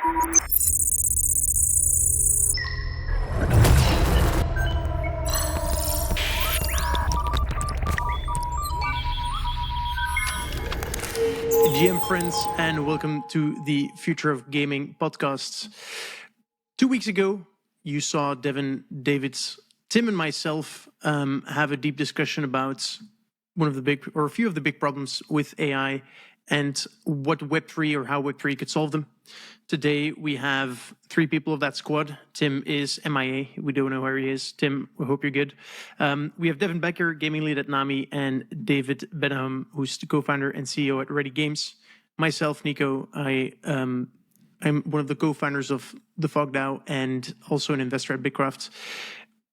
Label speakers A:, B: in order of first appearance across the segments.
A: GM friends, and welcome to the Future of Gaming podcasts. 2 weeks ago, you saw Devin, David, Tim, and myself have a deep discussion about a few of the big problems with AI and what Web3 or how Web3 could solve them. Today, we have 3 people of that squad. Tim is MIA. We don't know where he is. Tim, we hope you're good. We have Devin Becker, gaming lead at Nami, and David Bennahum, who's the co-founder and CEO at Ready Games. Myself, Nico, I'm one of the co-founders of the FOGDAO and also an investor at Bigcraft.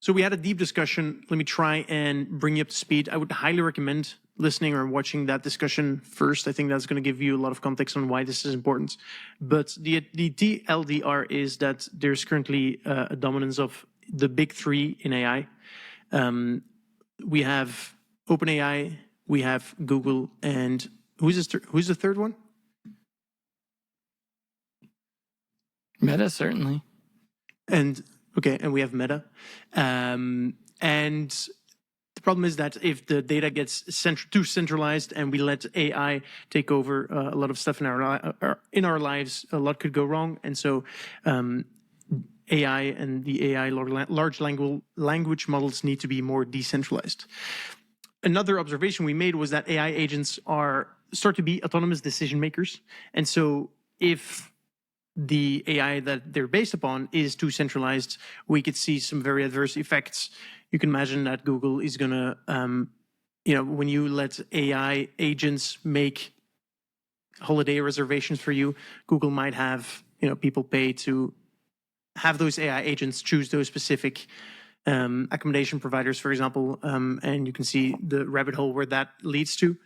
A: So we had a deep discussion. Let me try and bring you up to speed. I would highly recommend listening or watching that discussion first. I think that's going to give you a lot of context on why this is important. But the TLDR is that there's currently a dominance of the big 3 in AI. We have OpenAI, we have Google, and who's the third one?
B: Meta, certainly.
A: And we have Meta. And the problem is that if the data gets too centralized and we let AI take over a lot of stuff in our lives, a lot could go wrong. And so AI and the AI large language models need to be more decentralized. Another observation we made was that AI agents start to be autonomous decision makers. And so if the AI that they're based upon is too centralized, we could see some very adverse effects. You can imagine that Google is going to, when you let AI agents make holiday reservations for you, Google might have, people pay to have those AI agents choose those specific accommodation providers, for example, and you can see the rabbit hole where that leads to.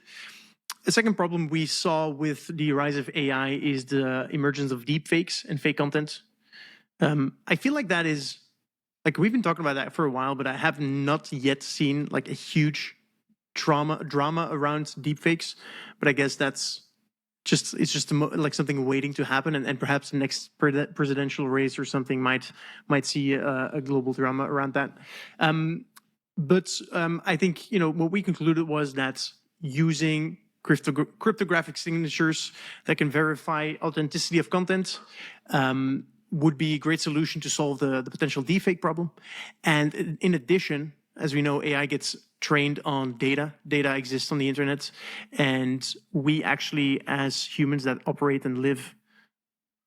A: The second problem we saw with the rise of AI is the emergence of deepfakes and fake content. I feel like that is, we've been talking about that for a while, but I have not yet seen a huge drama around deepfakes. But I guess it's just something waiting to happen, and perhaps the next presidential race or something might see a global drama around that. But I think what we concluded was that using cryptographic signatures that can verify authenticity of content would be a great solution to solve the potential deepfake problem. And in addition, as we know, AI gets trained on data. Data exists on the internet, and we actually, as humans that operate and live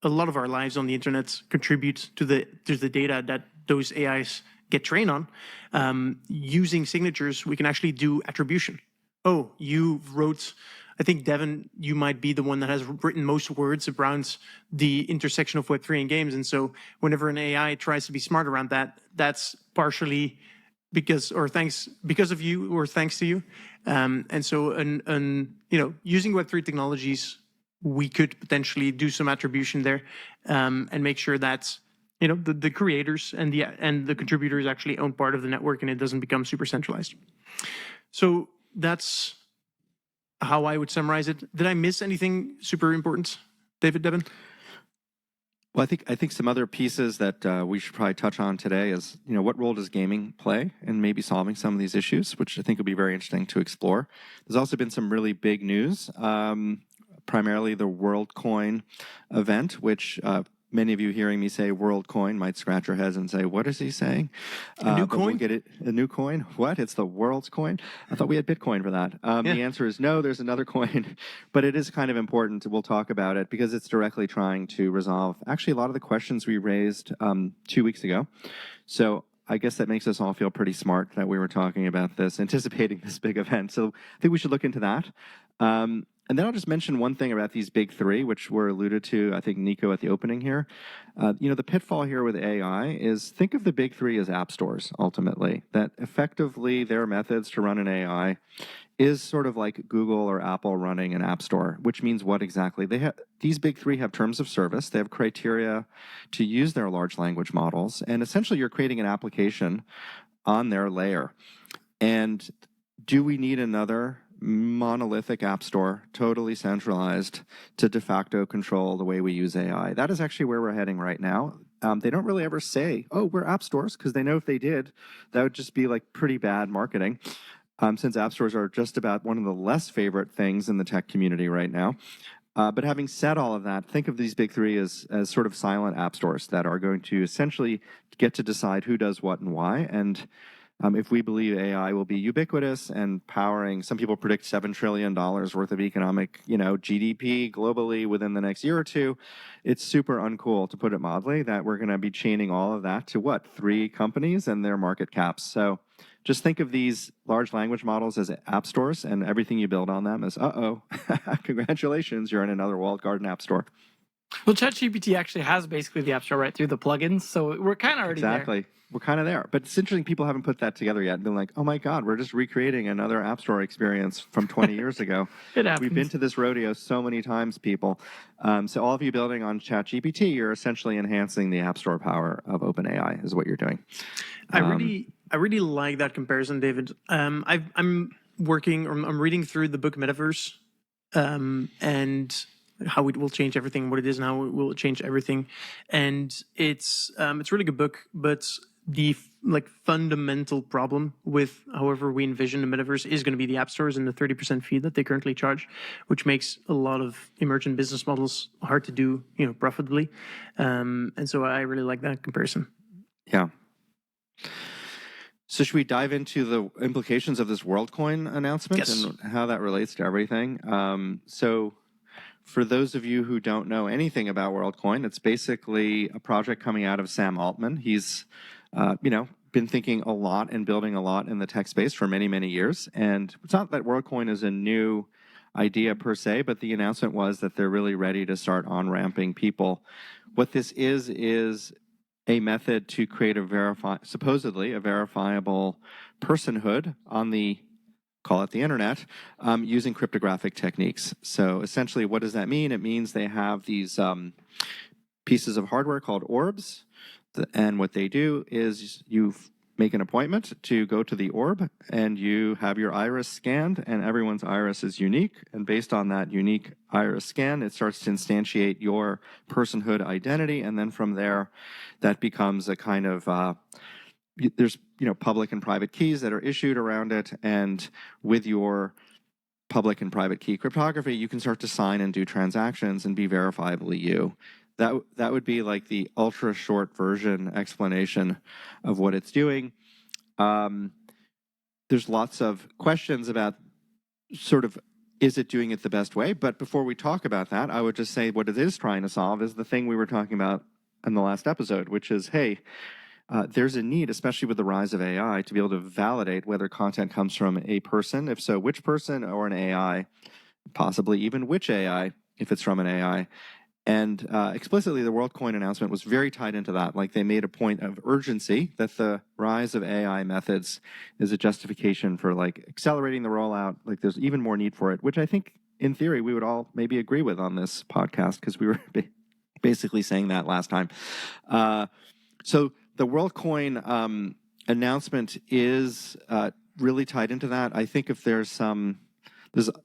A: a lot of our lives on the internet, contribute to the data that those AIs get trained on. Using signatures, we can actually do attribution. Oh, you wrote, I think, Devin, you might be the one that has written most words around the intersection of Web3 and games. And so whenever an AI tries to be smart around that, that's partially because of you or thanks to you. And so, using Web3 technologies, we could potentially do some attribution there and make sure that the creators and the contributors actually own part of the network and it doesn't become super centralized. So that's how I would summarize it. Did I miss anything super important, Devin?
C: Well, I think some other pieces that we should probably touch on today is, what role does gaming play in maybe solving some of these issues, which I think would be very interesting to explore. There's also been some really big news, primarily the Worldcoin event, which many of you hearing me say Worldcoin might scratch your heads and say, what is he saying?
A: A new coin?
C: We'll get it. A new coin? What? It's the world's coin? I thought we had Bitcoin for that. The answer is no, there's another coin. But it is kind of important. We'll talk about it because it's directly trying to resolve actually a lot of the questions we raised 2 weeks ago. So I guess that makes us all feel pretty smart that we were talking about this, anticipating this big event. So I think we should look into that. And then I'll just mention one thing about these big 3, which were alluded to, I think, Nico, at the opening here. The pitfall here with AI is think of the big 3 as app stores, ultimately, that effectively their methods to run an AI is sort of like Google or Apple running an app store, which means what exactly? These big 3 have terms of service. They have criteria to use their large language models. And essentially, you're creating an application on their layer. And do we need another monolithic app store, totally centralized, to de facto control the way we use AI. That is actually where we're heading right now. They don't really ever say, oh, we're app stores, because they know if they did, that would just be like pretty bad marketing, since app stores are just about one of the less favorite things in the tech community right now. But having said all of that, think of these big three as sort of silent app stores that are going to essentially get to decide who does what and why. And if we believe AI will be ubiquitous and powering, some people predict $7 trillion worth of economic, GDP globally within the next year or two, it's super uncool, to put it mildly, that we're going to be chaining all of that to what? 3 companies and their market caps. So just think of these large language models as app stores, and everything you build on them as, congratulations, you're in another walled garden app store.
B: Well, ChatGPT actually has basically the app store right through the plugins, so we're kind of already there.
C: Exactly. We're kind of there. But it's interesting people haven't put that together yet and been like, oh my God, we're just recreating another app store experience from 20 years ago.
B: It happens.
C: We've been to this rodeo so many times, people. So all of you building on ChatGPT, you're essentially enhancing the app store power of OpenAI is what you're doing.
A: I really like that comparison, David. I'm reading through the book Metaverse, and how it will change everything, what it is and how it will change everything. And it's a really good book, but the fundamental problem with however we envision the metaverse is going to be the app stores and the 30% fee that they currently charge, which makes a lot of emergent business models hard to do, profitably. And so I really like that comparison.
C: Yeah. So should we dive into the implications of this Worldcoin announcement and how that relates to everything? So for those of you who don't know anything about Worldcoin, it's basically a project coming out of Sam Altman. He's, been thinking a lot and building a lot in the tech space for many, many years. And it's not that Worldcoin is a new idea per se, but the announcement was that they're really ready to start on-ramping people. What this is a method to create supposedly a verifiable personhood on the, call it the internet, using cryptographic techniques. So essentially, what does that mean? It means they have these pieces of hardware called orbs. And what they do is you make an appointment to go to the orb, and you have your iris scanned, and everyone's iris is unique. And based on that unique iris scan, it starts to instantiate your personhood identity. And then from there, that becomes a kind of there's public and private keys that are issued around it, and with your public and private key cryptography, you can start to sign and do transactions and be verifiably you. That would be like the ultra short version explanation of what it's doing. There's lots of questions about sort of, is it doing it the best way? But before we talk about that, I would just say what it is trying to solve is the thing we were talking about in the last episode, which is, hey, there's a need, especially with the rise of AI, to be able to validate whether content comes from a person, if so, which person, or an AI, possibly even which AI, if it's from an AI. And explicitly, the Worldcoin announcement was very tied into that. Like, they made a point of urgency that the rise of AI methods is a justification for accelerating the rollout. Like, there's even more need for it, which I think in theory we would all maybe agree with on this podcast, because we were basically saying that last time. So the Worldcoin announcement is really tied into that. I think if there's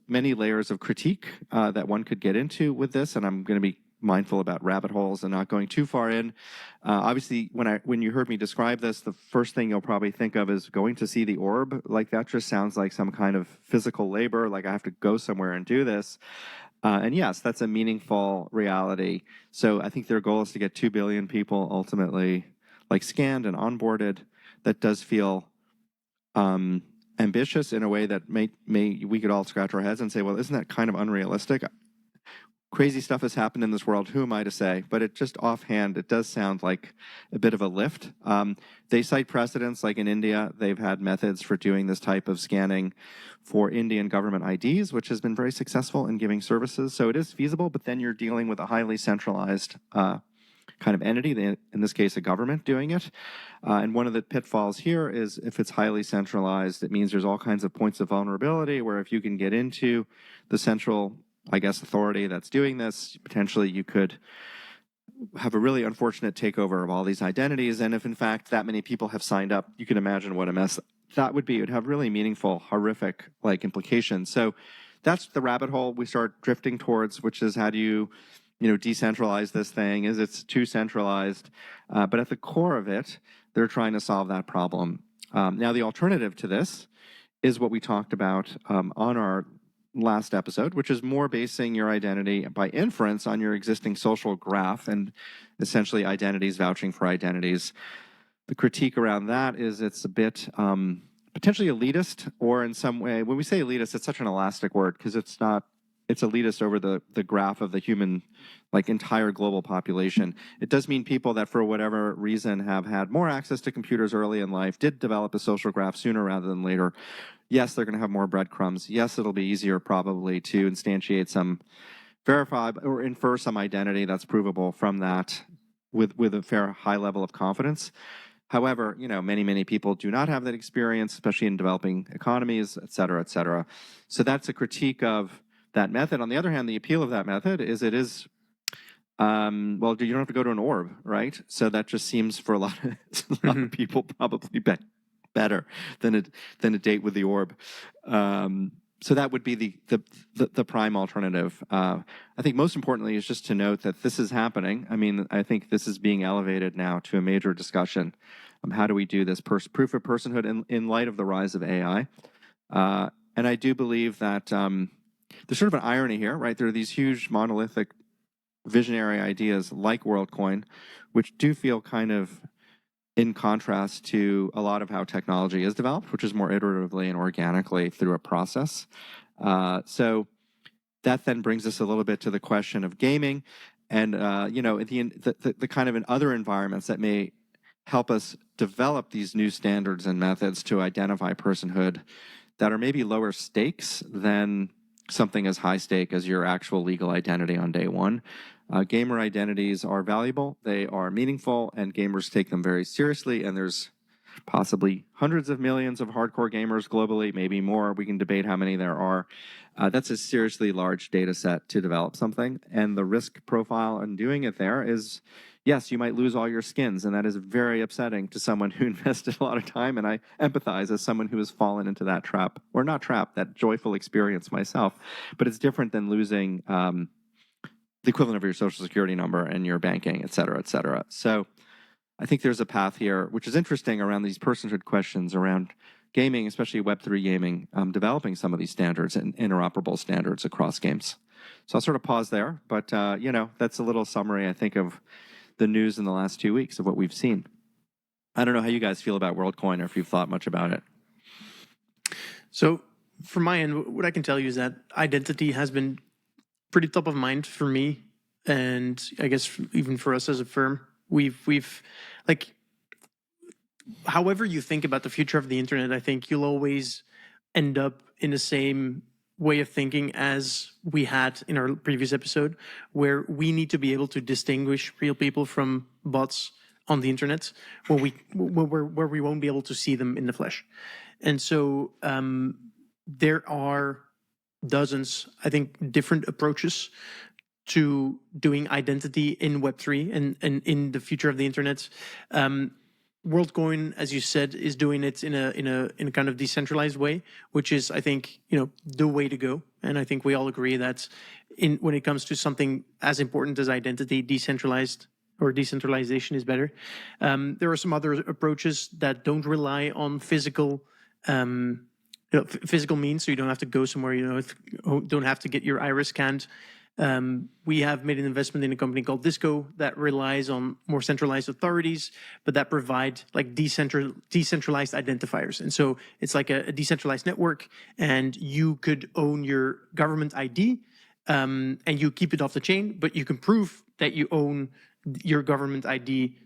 C: many layers of critique that one could get into with this, and I'm going to be mindful about rabbit holes and not going too far in. Obviously, when you heard me describe this, the first thing you'll probably think of is going to see the orb. Like, that just sounds like some kind of physical labor, like I have to go somewhere and do this. And yes, that's a meaningful reality. So I think their goal is to get 2 billion people ultimately scanned and onboarded. That does feel ambitious in a way that we could all scratch our heads and say, well, isn't that kind of unrealistic? Crazy stuff has happened in this world. Who am I to say? But it just offhand, it does sound like a bit of a lift. They cite precedents, like in India, they've had methods for doing this type of scanning for Indian government IDs, which has been very successful in giving services. So it is feasible, but then you're dealing with a highly centralized kind of entity, in this case, a government doing it. And one of the pitfalls here is if it's highly centralized, it means there's all kinds of points of vulnerability where if you can get into the central, authority that's doing this, potentially you could have a really unfortunate takeover of all these identities. And if in fact that many people have signed up, you can imagine what a mess that would be, it would have really meaningful, horrific like implications. So that's the rabbit hole we start drifting towards, which is how do you decentralize this thing? Is it's too centralized? But at the core of it, they're trying to solve that problem. Now, the alternative to this is what we talked about on our last episode, which is more basing your identity by inference on your existing social graph and essentially identities vouching for identities. The critique around that is it's a bit potentially elitist, or in some way, when we say elitist, it's such an elastic word because it's not, it's elitist over the graph of the human, like entire global population. It does mean people that for whatever reason have had more access to computers early in life, did develop a social graph sooner rather than later. Yes, they're going to have more breadcrumbs. Yes, it'll be easier probably to instantiate some verifiable or infer some identity that's provable from that with a fair high level of confidence. However, many people do not have that experience, especially in developing economies, et cetera, et cetera. So that's a critique of that method. On the other hand, the appeal of that method is it is, well, you don't have to go to an orb, right? So that just seems for a lot of people probably better than a date with the orb. So that would be the prime alternative. I think most importantly is just to note that this is happening. I mean, I think this is being elevated now to a major discussion. How do we do this proof of personhood in light of the rise of AI? And I do believe that there's sort of an irony here, right? There are these huge monolithic visionary ideas like Worldcoin, which do feel kind of in contrast to a lot of how technology is developed, which is more iteratively and organically through a process. So that then brings us a little bit to the question of gaming and, the kind of in other environments that may help us develop these new standards and methods to identify personhood that are maybe lower stakes than something as high stake as your actual legal identity on day one. Gamer identities are valuable, they are meaningful, and gamers take them very seriously, and there's possibly hundreds of millions of hardcore gamers globally, maybe more. We can debate how many there are. That's a seriously large data set to develop something, and the risk profile in doing it there is, yes, you might lose all your skins, and that is very upsetting to someone who invested a lot of time, and I empathize as someone who has fallen into that trap, or not trap, that joyful experience myself. But it's different than losing the equivalent of your social security number and your banking, et cetera, et cetera. So I think there's a path here, which is interesting around these personhood questions around gaming, especially Web3 gaming, developing some of these standards and interoperable standards across games. So I'll sort of pause there, but that's a little summary, I think, of the news in the last 2 weeks of what we've seen. I don't know how you guys feel about Worldcoin or if you've thought much about it.
A: So from my end, what I can tell you is that identity has been pretty top of mind for me, and I guess even for us as a firm. We've like, however you think about the future of the internet, I think you'll always end up in the same way of thinking as we had in our previous episode, where we need to be able to distinguish real people from bots on the internet where we won't be able to see them in the flesh. And so there are dozens, I think, different approaches to doing identity in Web3 and in the future of the internet. Worldcoin, as you said, is doing it in a kind of decentralized way, which is, I think, the way to go. And I think we all agree that when it comes to something as important as identity, decentralized or decentralization is better. There are some other approaches that don't rely on physical physical means, so you don't have to go somewhere. Don't have to get your iris scanned. We have made an investment in a company called Disco that relies on more centralized authorities, but that provide like decentralized identifiers. And so it's like a decentralized network, and you could own your government ID, and you keep it off the chain, but you can prove that you own your government ID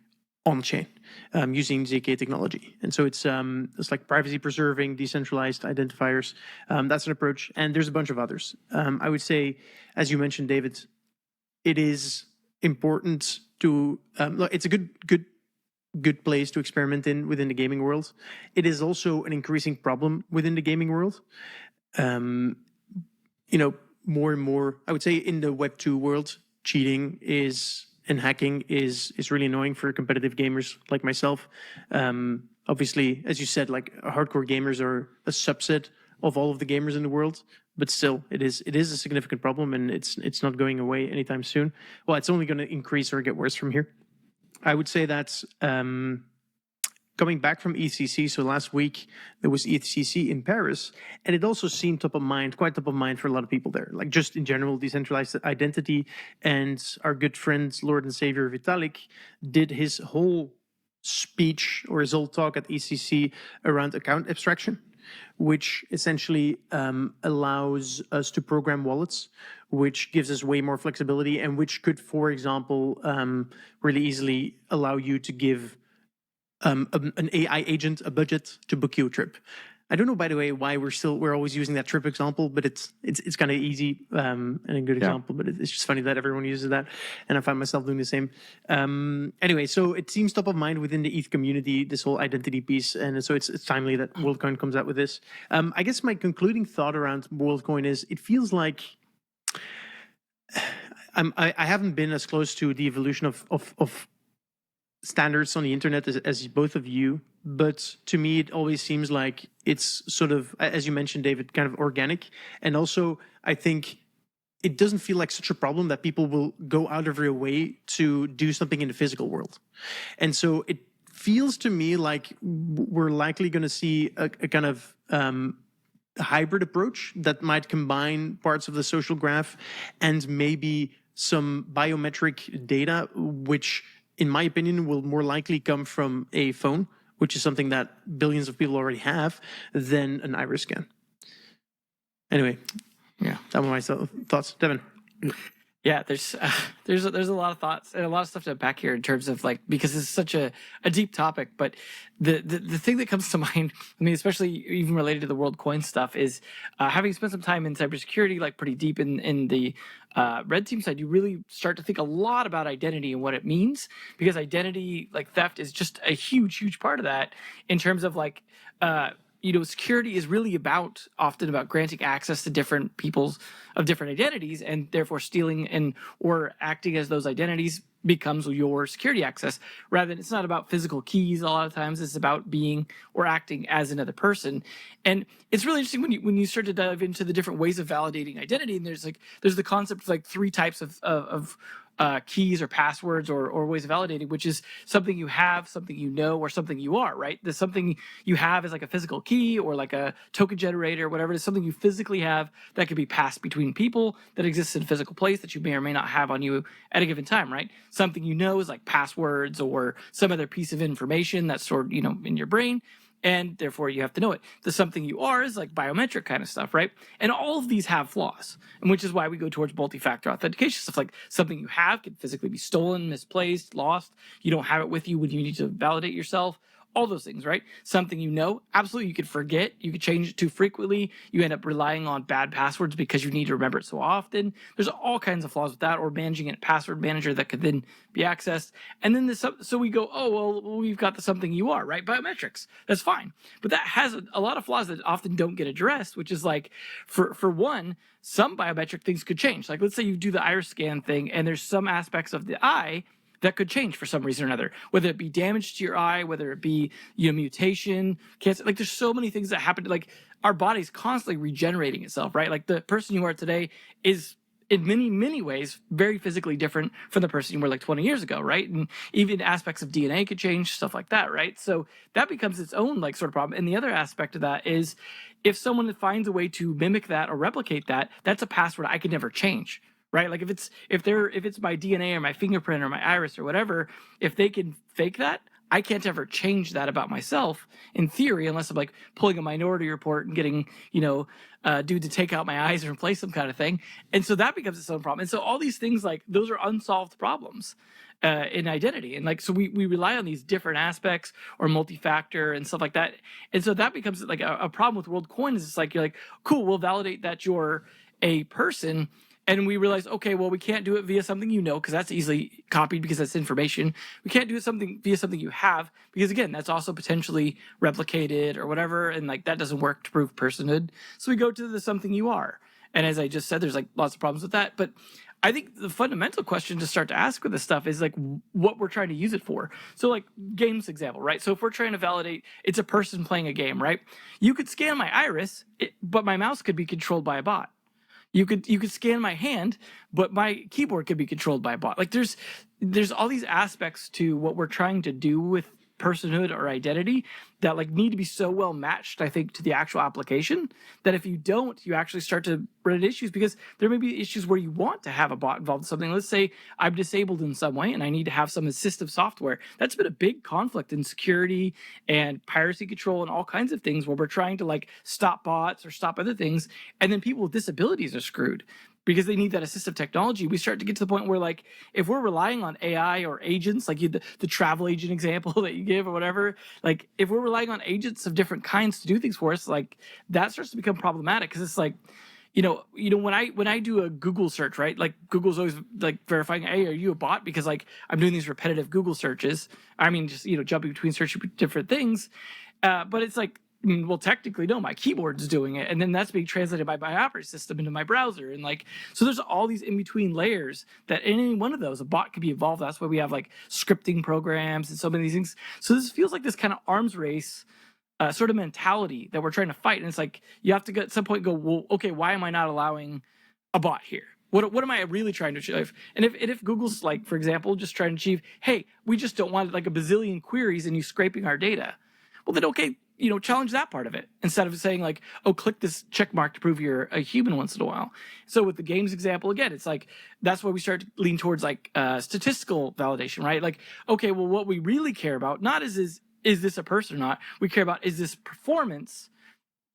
A: on chain using ZK technology. And so it's like privacy preserving, decentralized identifiers. That's an approach. And there's a bunch of others. I would say, as you mentioned, David, it is important to, it's a good place to experiment within the gaming world. It is also an increasing problem within the gaming world. More and more, I would say in the Web2 world, cheating and hacking is really annoying for competitive gamers like myself. Obviously, as you said, like hardcore gamers are a subset of all of the gamers in the world, but still, it is a significant problem, and it's not going away anytime soon. Well, it's only going to increase or get worse from here. I would say that coming back from EthCC, so last week there was EthCC in Paris, and it also seemed quite top of mind for a lot of people there. Like just in general, decentralized identity, and our good friend, Lord and Savior Vitalik, did his whole speech or his whole talk at EthCC around account abstraction, which essentially allows us to program wallets, which gives us way more flexibility, and which could, for example, really easily allow you to give an AI agent a budget to book you a trip. I don't know, by the way, why we're always using that trip example, but it's kind of easy and a good example. But it's just funny that everyone uses that, and I find myself doing the same. Anyway, so it seems top of mind within the ETH community, this whole identity piece, and so it's timely that Worldcoin comes out with this. I guess my concluding thought around Worldcoin is it feels like I haven't been as close to the evolution of standards on the internet as both of you, but to me it always seems like it's sort of, as you mentioned, David, kind of organic. And also I think it doesn't feel like such a problem that people will go out of their way to do something in the physical world. And so it feels to me like we're likely going to see a kind of hybrid approach that might combine parts of the social graph and maybe some biometric data, which in my opinion, will more likely come from a phone, which is something that billions of people already have, than an iris scan. Anyway, that were my thoughts. Devin?
B: Yeah, there's a lot of thoughts and a lot of stuff to unpack here in terms of like, because it's such a deep topic. But the thing that comes to mind, I mean, especially even related to the Worldcoin stuff, is having spent some time in cybersecurity, like pretty deep in the red team side, you really start to think a lot about identity and what it means, because identity, like theft, is just a huge part of that in terms of like. Security is really often about granting access to different people's of different identities, and therefore stealing or acting as those identities becomes your security access. Rather than, it's not about physical keys. A lot of times it's about being or acting as another person. And it's really interesting when you start to dive into the different ways of validating identity. And there's the concept of like three types of keys or passwords or ways of validating, which is something you have, something you know, or something you are, right? There's something you have is like a physical key or like a token generator, whatever it is, something you physically have that can be passed between people, that exists in a physical place that you may or may not have on you at a given time, right? Something you know is like passwords or some other piece of information that's stored, in your brain, and therefore you have to know it. The something you are is like biometric kind of stuff, right? And all of these have flaws, and which is why we go towards multi-factor authentication stuff. Like something you have can physically be stolen, misplaced, lost. You don't have it with you when you need to validate yourself. All those things, right? Something you know, absolutely, you could forget. You could change it too frequently. You end up relying on bad passwords because you need to remember it so often. There's all kinds of flaws with that, or managing a password manager that could then be accessed. And then so we go, oh, well, we've got the something you are, right? Biometrics. That's fine. But that has a lot of flaws that often don't get addressed, which is like, for one, some biometric things could change. Like, let's say you do the iris scan thing, and there's some aspects of the eye that could change for some reason or another, whether it be damage to your eye, whether it be mutation, cancer. Like there's so many things that happen. Like our body's constantly regenerating itself, right? Like the person you are today is in many ways very physically different from the person you were like 20 years ago, right? And even aspects of DNA could change, stuff like that, right? So that becomes its own like sort of problem. And the other aspect of that is if someone finds a way to mimic that or replicate that, that's a password I could never change. Right? Like if it's my DNA or my fingerprint or my iris or whatever, if they can fake that, I can't ever change that about myself in theory, unless I'm like pulling a minority report and getting, dude to take out my eyes and replace them kind of thing. And so that becomes its own problem. And so all these things, like those are unsolved problems in identity. And like, so we rely on these different aspects or multi-factor and stuff like that. And so that becomes like a problem with Worldcoin is it's like, you're like, cool, we'll validate that you're a person. And we realize, okay, well, we can't do it via something because that's easily copied because that's information. We can't do it via something you have because, again, that's also potentially replicated or whatever, and like that doesn't work to prove personhood. So we go to the something you are. And as I just said, there's like lots of problems with that. But I think the fundamental question to start to ask with this stuff is like what we're trying to use it for. So like games example, right? So if we're trying to validate it's a person playing a game, right? You could scan my iris, but my mouse could be controlled by a bot. You could scan my hand, but my keyboard could be controlled by a bot. Like there's all these aspects to what we're trying to do with personhood or identity that like need to be so well matched, I think, to the actual application that if you don't, you actually start to run into issues, because there may be issues where you want to have a bot involved in something. Let's say I'm disabled in some way and I need to have some assistive software. That's been a big conflict in security and piracy control and all kinds of things where we're trying to like stop bots or stop other things, and then people with disabilities are screwed because they need that assistive technology. We start to get to the point where, like, if we're relying on AI or agents, like the travel agent example that you give or whatever, like if we're relying on agents of different kinds to do things for us, like that starts to become problematic, because it's like, when I do a Google search, right? Like Google's always like verifying, hey, are you a bot? Because like I'm doing these repetitive Google searches. I mean, just jumping between searching different things, but it's like, well, technically, no, my keyboard's doing it. And then that's being translated by my operating system into my browser. And like, so there's all these in-between layers that in any one of those, a bot could be involved. That's why we have like scripting programs and so many of these things. So this feels like this kind of arms race sort of mentality that we're trying to fight. And it's like, you have to at some point go, well, okay, why am I not allowing a bot here? What am I really trying to achieve? And if Google's like, for example, just trying to achieve, hey, we just don't want like a bazillion queries and you scraping our data. Well, then, okay, challenge that part of it instead of saying like, oh, click this check mark to prove you're a human once in a while. So with the games example, again, it's like, that's why we start to lean towards like statistical validation, right? Like, okay, well, what we really care about, not is this a person or not? We care about, is this performance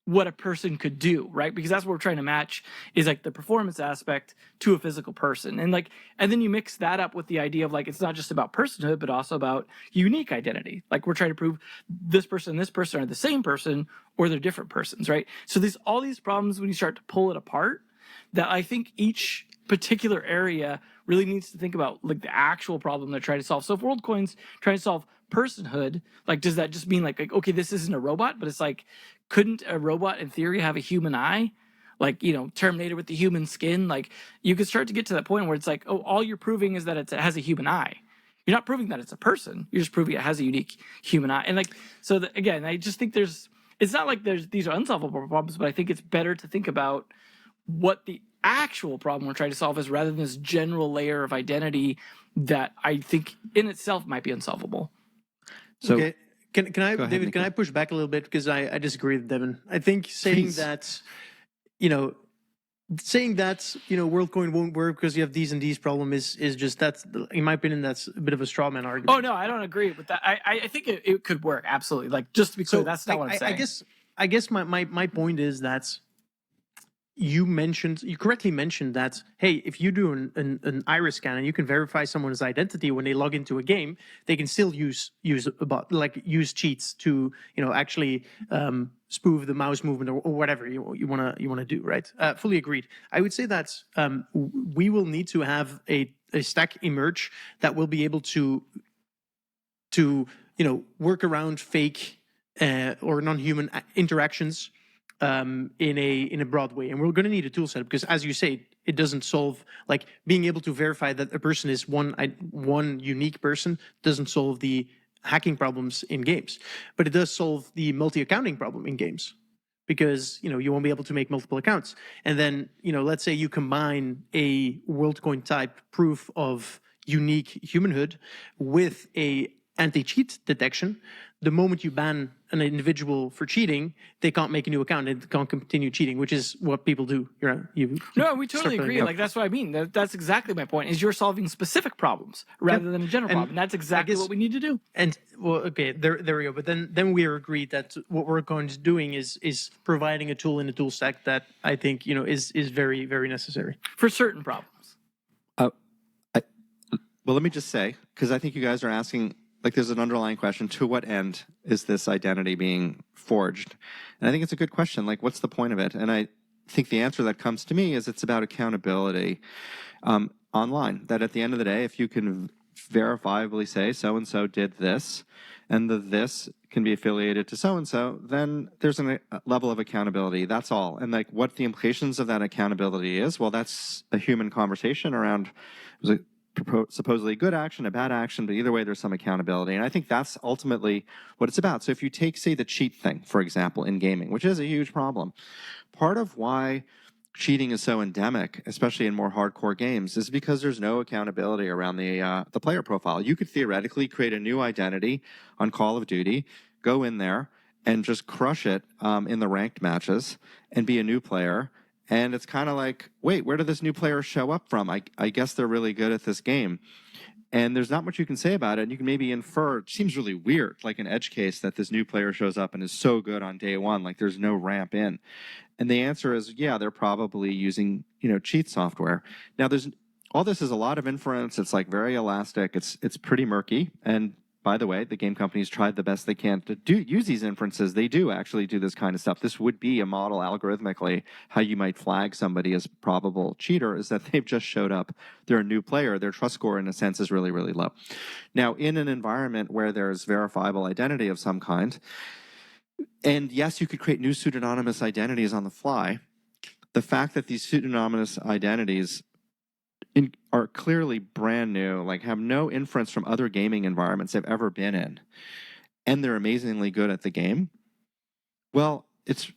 B: what a person could do, right? Because that's what we're trying to match, is like the performance aspect to a physical person. And then you mix that up with the idea of like, it's not just about personhood, but also about unique identity. Like we're trying to prove this person and this person are the same person, or they're different persons, right? So there's all these problems when you start to pull it apart, that I think each particular area really needs to think about like the actual problem they're trying to solve. So if Worldcoin's trying to solve personhood, like, does that just mean like, okay, this isn't a robot, but it's like, couldn't a robot in theory have a human eye? Like, Terminator with the human skin? Like, you could start to get to that point where it's like, oh, all you're proving is that it has a human eye. You're not proving that it's a person. You're just proving it has a unique human eye. And like, so again, I just think it's not like these are unsolvable problems, but I think it's better to think about what the actual problem we're trying to solve is, rather than this general layer of identity that I think in itself might be unsolvable.
A: So, okay. Can I,
C: ahead,
A: David?
C: Nico.
A: Can I push back a little bit, because I disagree with Devin. I think saying
C: Please.
A: that, Worldcoin won't work because you have these and these problem is just, that's, in my opinion, that's a bit of a straw man argument.
B: Oh no, I don't agree with that. I think it could work, absolutely. Like, just to be clear, that's not what I'm saying.
A: I guess my point is that you correctly mentioned that, hey, if you do an iris scan and you can verify someone's identity when they log into a game, they can still use cheats to actually spoof the mouse movement or whatever you want to do, right? Fully agreed. I would say that we will need to have a stack emerge that will be able to work around fake or non-human interactions in a broad way. And we're going to need a tool set, because as you say, it doesn't solve, like, being able to verify that a person is one unique person doesn't solve the hacking problems in games, but it does solve the multi-accounting problem in games, because you won't be able to make multiple accounts. And then let's say you combine a Worldcoin type proof of unique humanhood with a anti-cheat detection. The moment you ban an individual for cheating, they can't make a new account and can't continue cheating, which is what people do.
B: No, we totally agree. Like, that's what I mean. That's exactly my point, is you're solving specific problems rather than a general problem. And that's exactly what we need to do.
A: And well, okay, there we go. But then we are agreed that what we're going to doing is providing a tool in the tool stack that I think is very, very necessary
B: for certain problems.
C: Well, let me just say, because I think you guys are asking, like, there's an underlying question: to what end is this identity being forged? And I think it's a good question. Like, what's the point of it? And I think the answer that comes to me is it's about accountability online. That at the end of the day, if you can verifiably say so-and-so did this, and the this can be affiliated to so-and-so, then there's a level of accountability. That's all. And like what the implications of that accountability is, well, that's a human conversation around, was it supposedly good action, a bad action, but either way, there's some accountability. And I think that's ultimately what it's about. So if you take, say, the cheat thing, for example, in gaming, which is a huge problem, part of why cheating is so endemic, especially in more hardcore games, is because there's no accountability around the player profile. You could theoretically create a new identity on Call of Duty, go in there and just crush it in the ranked matches and be a new player. And it's kind of like, wait, where did this new player show up from? I guess they're really good at this game. And there's not much you can say about it. And you can maybe infer, it seems really weird, like an edge case, that this new player shows up and is so good on day one, like there's no ramp in. And the answer is, yeah, they're probably using, cheat software. Now, all this is a lot of inference. It's like very elastic. It's pretty murky. And by the way, the game companies tried the best they can to use these inferences. They do actually do this kind of stuff. This would be a model algorithmically how you might flag somebody as a probable cheater, is that they've just showed up. They're a new player. Their trust score, in a sense, is really, really low. Now, in an environment where there's verifiable identity of some kind, and yes, you could create new pseudonymous identities on the fly, the fact that these pseudonymous identities are clearly brand new, like have no inference from other gaming environments they've ever been in, and they're amazingly good at the game, well, it's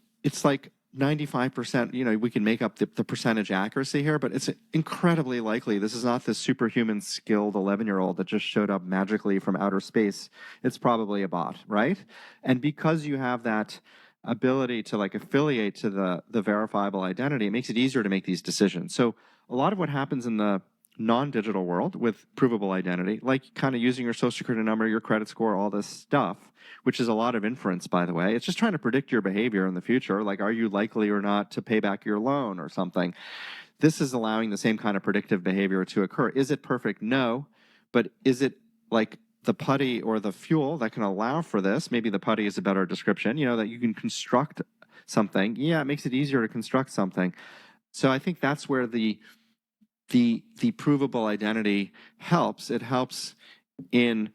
C: like 95%, we can make up the percentage accuracy here, but it's incredibly likely this is not this superhuman skilled 11-year-old that just showed up magically from outer space. It's probably a bot, right? And because you have that ability to like affiliate to the verifiable identity, it makes it easier to make these decisions. So a lot of what happens in the non-digital world with provable identity, like kind of using your social security number, your credit score, all this stuff, which is a lot of inference, by the way. It's just trying to predict your behavior in the future. Like, are you likely or not to pay back your loan or something? This is allowing the same kind of predictive behavior to occur. Is it perfect? No. But is it like the putty or the fuel that can allow for this? Maybe the putty is a better description, that you can construct something. Yeah, it makes it easier to construct something. So I think that's where the provable identity helps. It helps in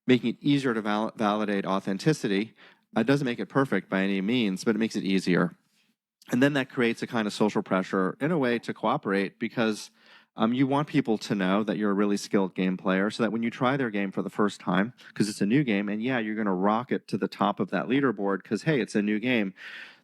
C: making it easier to validate authenticity. It doesn't make it perfect by any means, but it makes it easier. And then that creates a kind of social pressure in a way to cooperate, because you want people to know that you're a really skilled game player, so that when you try their game for the first time, because it's a new game, and yeah, you're going to rocket to the top of that leaderboard because, hey, it's a new game.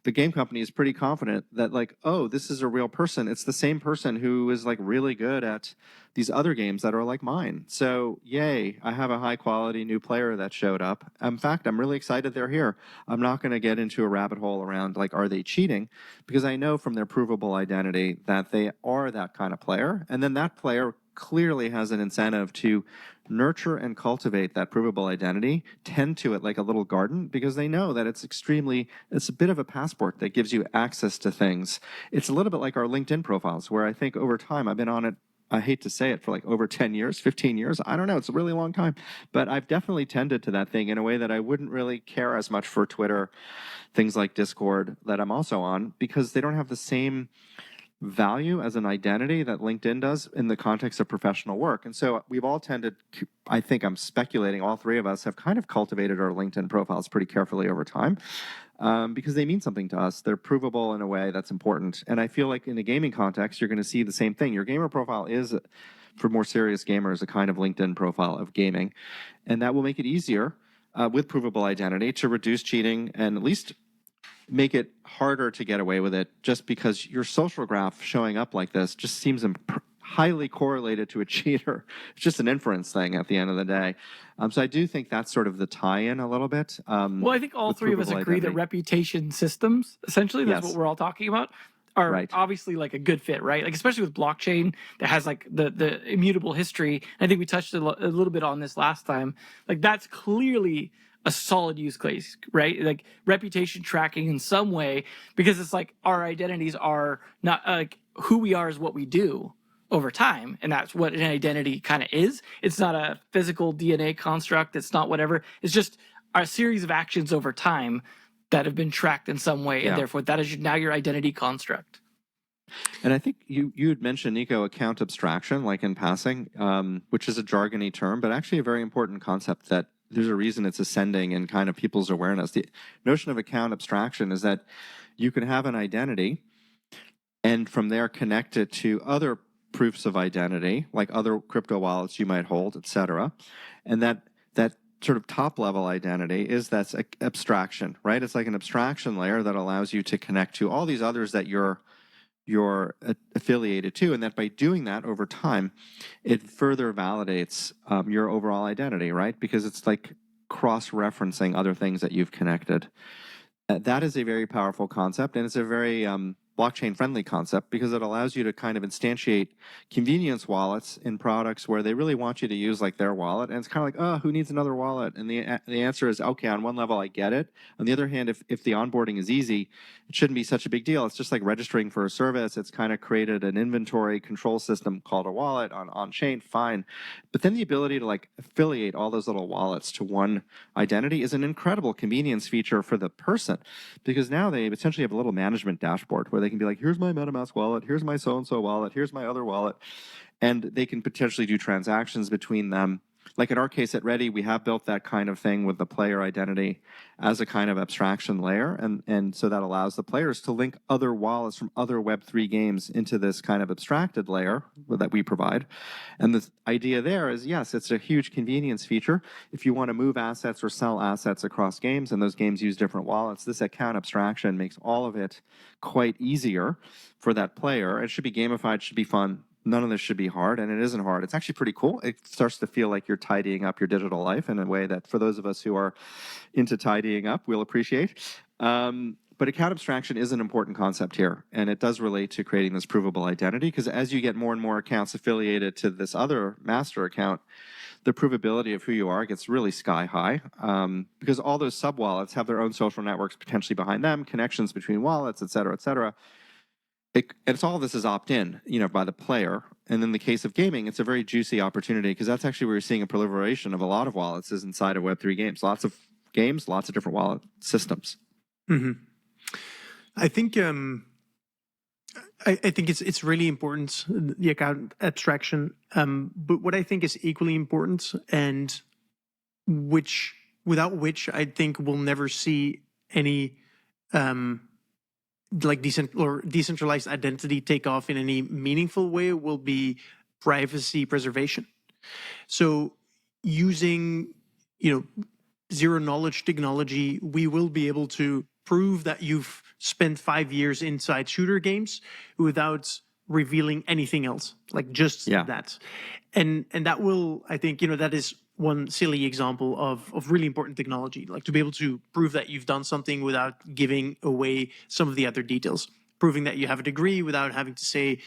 C: The game company is pretty confident that like, oh, this is a real person. It's the same person who is like really good at these other games that are like mine. So yay, I have a high quality new player that showed up. In fact, I'm really excited they're here. I'm not going to get into a rabbit hole around like, are they cheating? Because I know from their provable identity that they are that kind of player. And then that player clearly has an incentive to nurture and cultivate that provable identity, tend to it like a little garden, because they know that it's a bit of a passport that gives you access to things. It's a little bit like our LinkedIn profiles, where I think over time, I've been on it, I hate to say it, for like over 10 years, 15 years. I don't know. It's a really long time. But I've definitely tended to that thing in a way that I wouldn't really care as much for Twitter, things like Discord that I'm also on, because they don't have the same value as an identity that LinkedIn does in the context of professional work. And so we've all tended, I think I'm speculating, all three of us have kind of cultivated our LinkedIn profiles pretty carefully over time, because they mean something to us. They're provable in a way that's important. And I feel like in a gaming context, you're going to see the same thing. Your gamer profile is, for more serious gamers, a kind of LinkedIn profile of gaming. And that will make it easier with provable identity to reduce cheating and at least make it harder to get away with it, just because your social graph showing up like this just seems highly correlated to a cheater. It's just an inference thing at the end of the day. So I do think that's sort of the tie-in a little bit.
B: Well, I think all three of us agree that reputation systems, essentially, that's what we're all talking about, are obviously like a good fit, right? Like especially with blockchain that has like the immutable history. I think we touched a little bit on this last time. Like that's clearly a solid use case, right? Like reputation tracking in some way, because it's like our identities are not like who we are is what we do over time. And that's what an identity kind of is. It's not a physical DNA construct. It's not whatever. It's just a series of actions over time that have been tracked in some way. And therefore that is now your identity construct.
C: And I think you had mentioned, Nico, account abstraction, like in passing, which is a jargony term, but actually a very important concept that there's a reason it's ascending in kind of people's awareness. The notion of account abstraction is that you can have an identity and from there connect it to other proofs of identity, like other crypto wallets you might hold, et cetera. And that sort of top level identity that's abstraction, right? It's like an abstraction layer that allows you to connect to all these others that you're affiliated to, and that by doing that over time, it further validates your overall identity, right? Because it's like cross-referencing other things that you've connected. That is a very powerful concept, and it's a very blockchain-friendly concept because it allows you to kind of instantiate convenience wallets in products where they really want you to use like their wallet, and it's kind of like, oh, who needs another wallet? And the answer is, okay, on one level, I get it. On the other hand, if the onboarding is easy, it shouldn't be such a big deal. It's just like registering for a service. It's kind of created an inventory control system called a wallet on-chain, fine. But then the ability to like affiliate all those little wallets to one identity is an incredible convenience feature for the person, because now they essentially have a little management dashboard where they can be like, here's my MetaMask wallet, here's my so-and-so wallet, here's my other wallet. And they can potentially do transactions between them. Like in our case at Ready, we have built that kind of thing with the player identity as a kind of abstraction layer. And so that allows the players to link other wallets from other Web3 games into this kind of abstracted layer that we provide. And the idea there is, yes, it's a huge convenience feature. If you want to move assets or sell assets across games and those games use different wallets, this account abstraction makes all of it quite easier for that player. It should be gamified, it should be fun. None of this should be hard, and it isn't hard. It's actually pretty cool. It starts to feel like you're tidying up your digital life in a way that for those of us who are into tidying up, we'll appreciate. But account abstraction is an important concept here, and it does relate to creating this provable identity, because as you get more and more accounts affiliated to this other master account, the provability of who you are gets really sky high, because all those sub-wallets have their own social networks potentially behind them, connections between wallets, et cetera, et cetera. It's all this is opt-in, by the player. And in the case of gaming, it's a very juicy opportunity because that's actually where you're seeing a proliferation of a lot of wallets is inside of Web3 games. Lots of games, lots of different wallet systems.
A: Mm-hmm. I think I think it's really important, the account abstraction. But what I think is equally important, and without which I think we'll never see any like decentralized identity take off in any meaningful way, will be privacy preservation. So using, zero knowledge technology, we will be able to prove that you've spent 5 years inside shooter games without revealing anything else, like just that. And that will, I think, that is one silly example of really important technology, like to be able to prove that you've done something without giving away some of the other details, proving that you have a degree without having to say,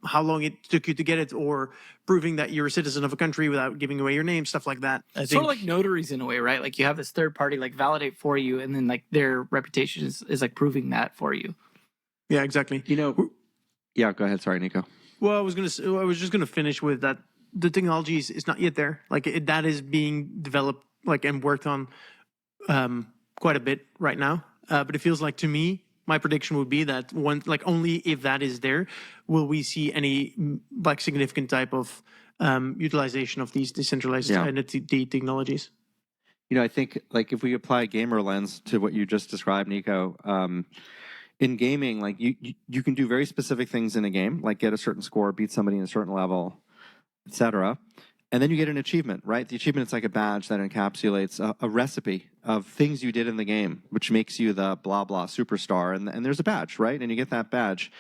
A: how long it took you to get it, or proving that you're a citizen of a country without giving away your name, stuff like that. I think,
B: sort of like notaries in a way, right? Like you have this third party like validate for you, and then like their reputation is like proving that for you.
A: Yeah, exactly.
C: Yeah, go ahead. Sorry, Nico.
A: Well, I was just gonna finish with that. The technology is not yet there. Like that is being developed, and worked on quite a bit right now. But it feels like, to me, my prediction would be that only if that is there will we see any significant type of utilization of these decentralized identity technologies.
C: I think if we apply a gamer lens to what you just described, Nico, in gaming, you can do very specific things in a game, like get a certain score, beat somebody in a certain level, etc. And then you get an achievement, right? The achievement is like a badge that encapsulates a recipe of things you did in the game, which makes you the blah, blah superstar. And there's a badge, right? And you get that badge.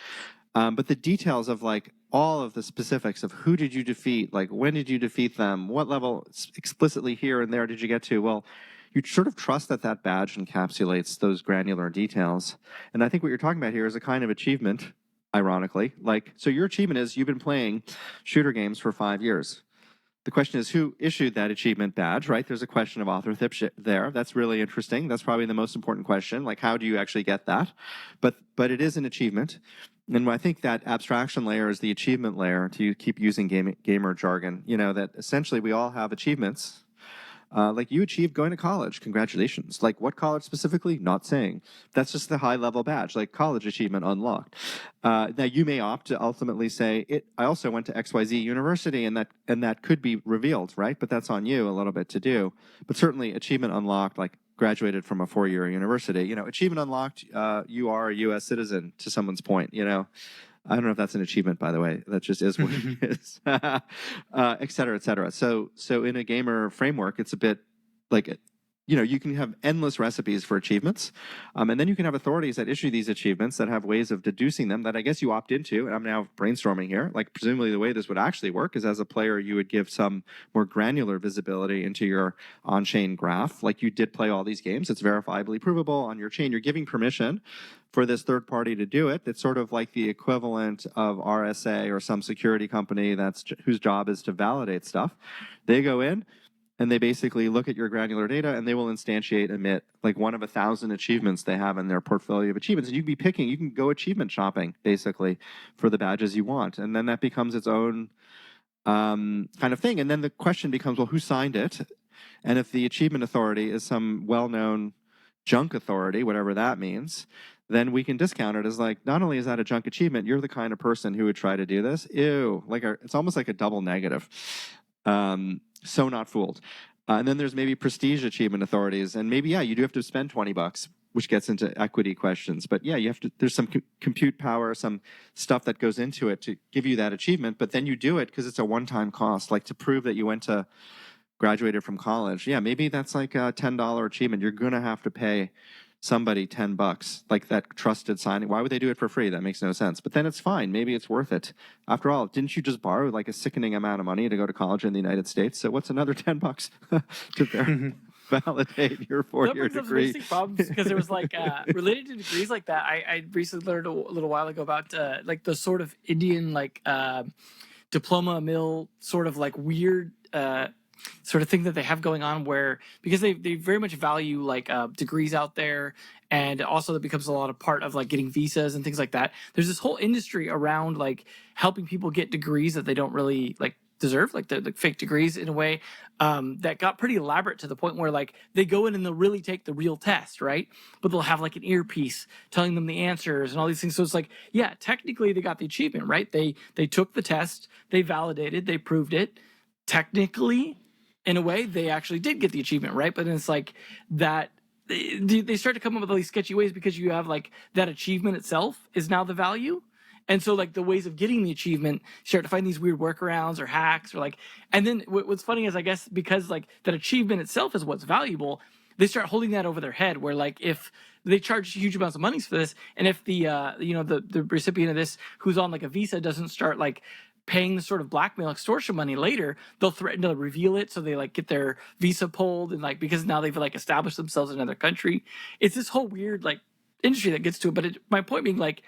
C: But the details of all of the specifics of who did you defeat, when did you defeat them, what level explicitly here and there did you get to? Well, you sort of trust that badge encapsulates those granular details. And I think what you're talking about here is a kind of achievement, ironically. So your achievement is you've been playing shooter games for 5 years. The question is, who issued that achievement badge, right? There's a question of authorship there. That's really interesting. That's probably the most important question. How do you actually get that? But it is an achievement. And I think that abstraction layer is the achievement layer, to keep using gamer jargon, that essentially we all have achievements Like you achieved going to college. Congratulations. Like what college specifically? Not saying. That's just the high level badge, like college achievement unlocked. Now you may opt to ultimately say I also went to XYZ University, and that could be revealed, right? But that's on you a little bit to do. But certainly achievement unlocked, like graduated from a 4-year university. You know, achievement unlocked. You are a U.S. citizen. To someone's point, you know. I don't know if that's an achievement, by the way. That just is what it is, et cetera, et cetera. So in a gamer framework, it's a bit like, you know, you can have endless recipes for achievements, and then you can have authorities that issue these achievements that have ways of deducing them that I guess you opt into. And I'm now brainstorming here. Like presumably the way this would actually work is as a player, you would give some more granular visibility into your on-chain graph. Like you did play all these games. It's verifiably provable on your chain. You're giving permission for this third party to do it. It's sort of like the equivalent of RSA or some security company whose job is to validate stuff. They go in and they basically look at your granular data and they will emit like one of 1,000 achievements they have in their portfolio of achievements. And you can go achievement shopping basically for the badges you want. And then that becomes its own kind of thing. And then the question becomes, well, who signed it? And if the achievement authority is some well-known junk authority, whatever that means, then we can discount it as like, not only is that a junk achievement, you're the kind of person who would try to do this. Ew, like it's almost like a double negative. So not fooled. And then there's maybe prestige achievement authorities, and maybe you do have to spend $20, which gets into equity questions. But yeah, you have to. There's some compute power, some stuff that goes into it to give you that achievement. But then you do it because it's a one-time cost, like to prove that you graduated from college. Yeah, maybe that's like a $10 achievement. You're gonna have to pay somebody $10, like that trusted signing. Why would they do it for free? That makes no sense. But then it's fine. Maybe it's worth it. After all, didn't you just borrow like a sickening amount of money to go to college in the United States? So what's another $10 to validate your 4-year degree?
B: That brings up some interesting problems because there was like related to degrees like that. I recently learned a little while ago about like the sort of Indian like diploma mill sort of like weird sort of thing that they have going on where because they very much value like degrees out there, and also that becomes a lot of part of like getting visas and things like that. There's this whole industry around like helping people get degrees that they don't really like deserve, like the fake degrees in a way that got pretty elaborate to the point where like they go in and they'll really take the real test, right? But they'll have like an earpiece telling them the answers and all these things. So it's like, yeah, technically they got the achievement, right? They took the test, they validated, they proved it. Technically, in a way, they actually did get the achievement, right? But then it's like that they start to come up with all these sketchy ways because you have like that achievement itself is now the value. And so like the ways of getting the achievement start to find these weird workarounds or hacks or like, and then what's funny is I guess because like that achievement itself is what's valuable, they start holding that over their head where like if they charge huge amounts of money for this, and if the the recipient of this who's on like a visa doesn't start like paying the sort of blackmail extortion money later, they'll threaten to reveal it so they like get their visa pulled and like because now they've like established themselves in another country. It's this whole weird like industry that gets to it. But my point being like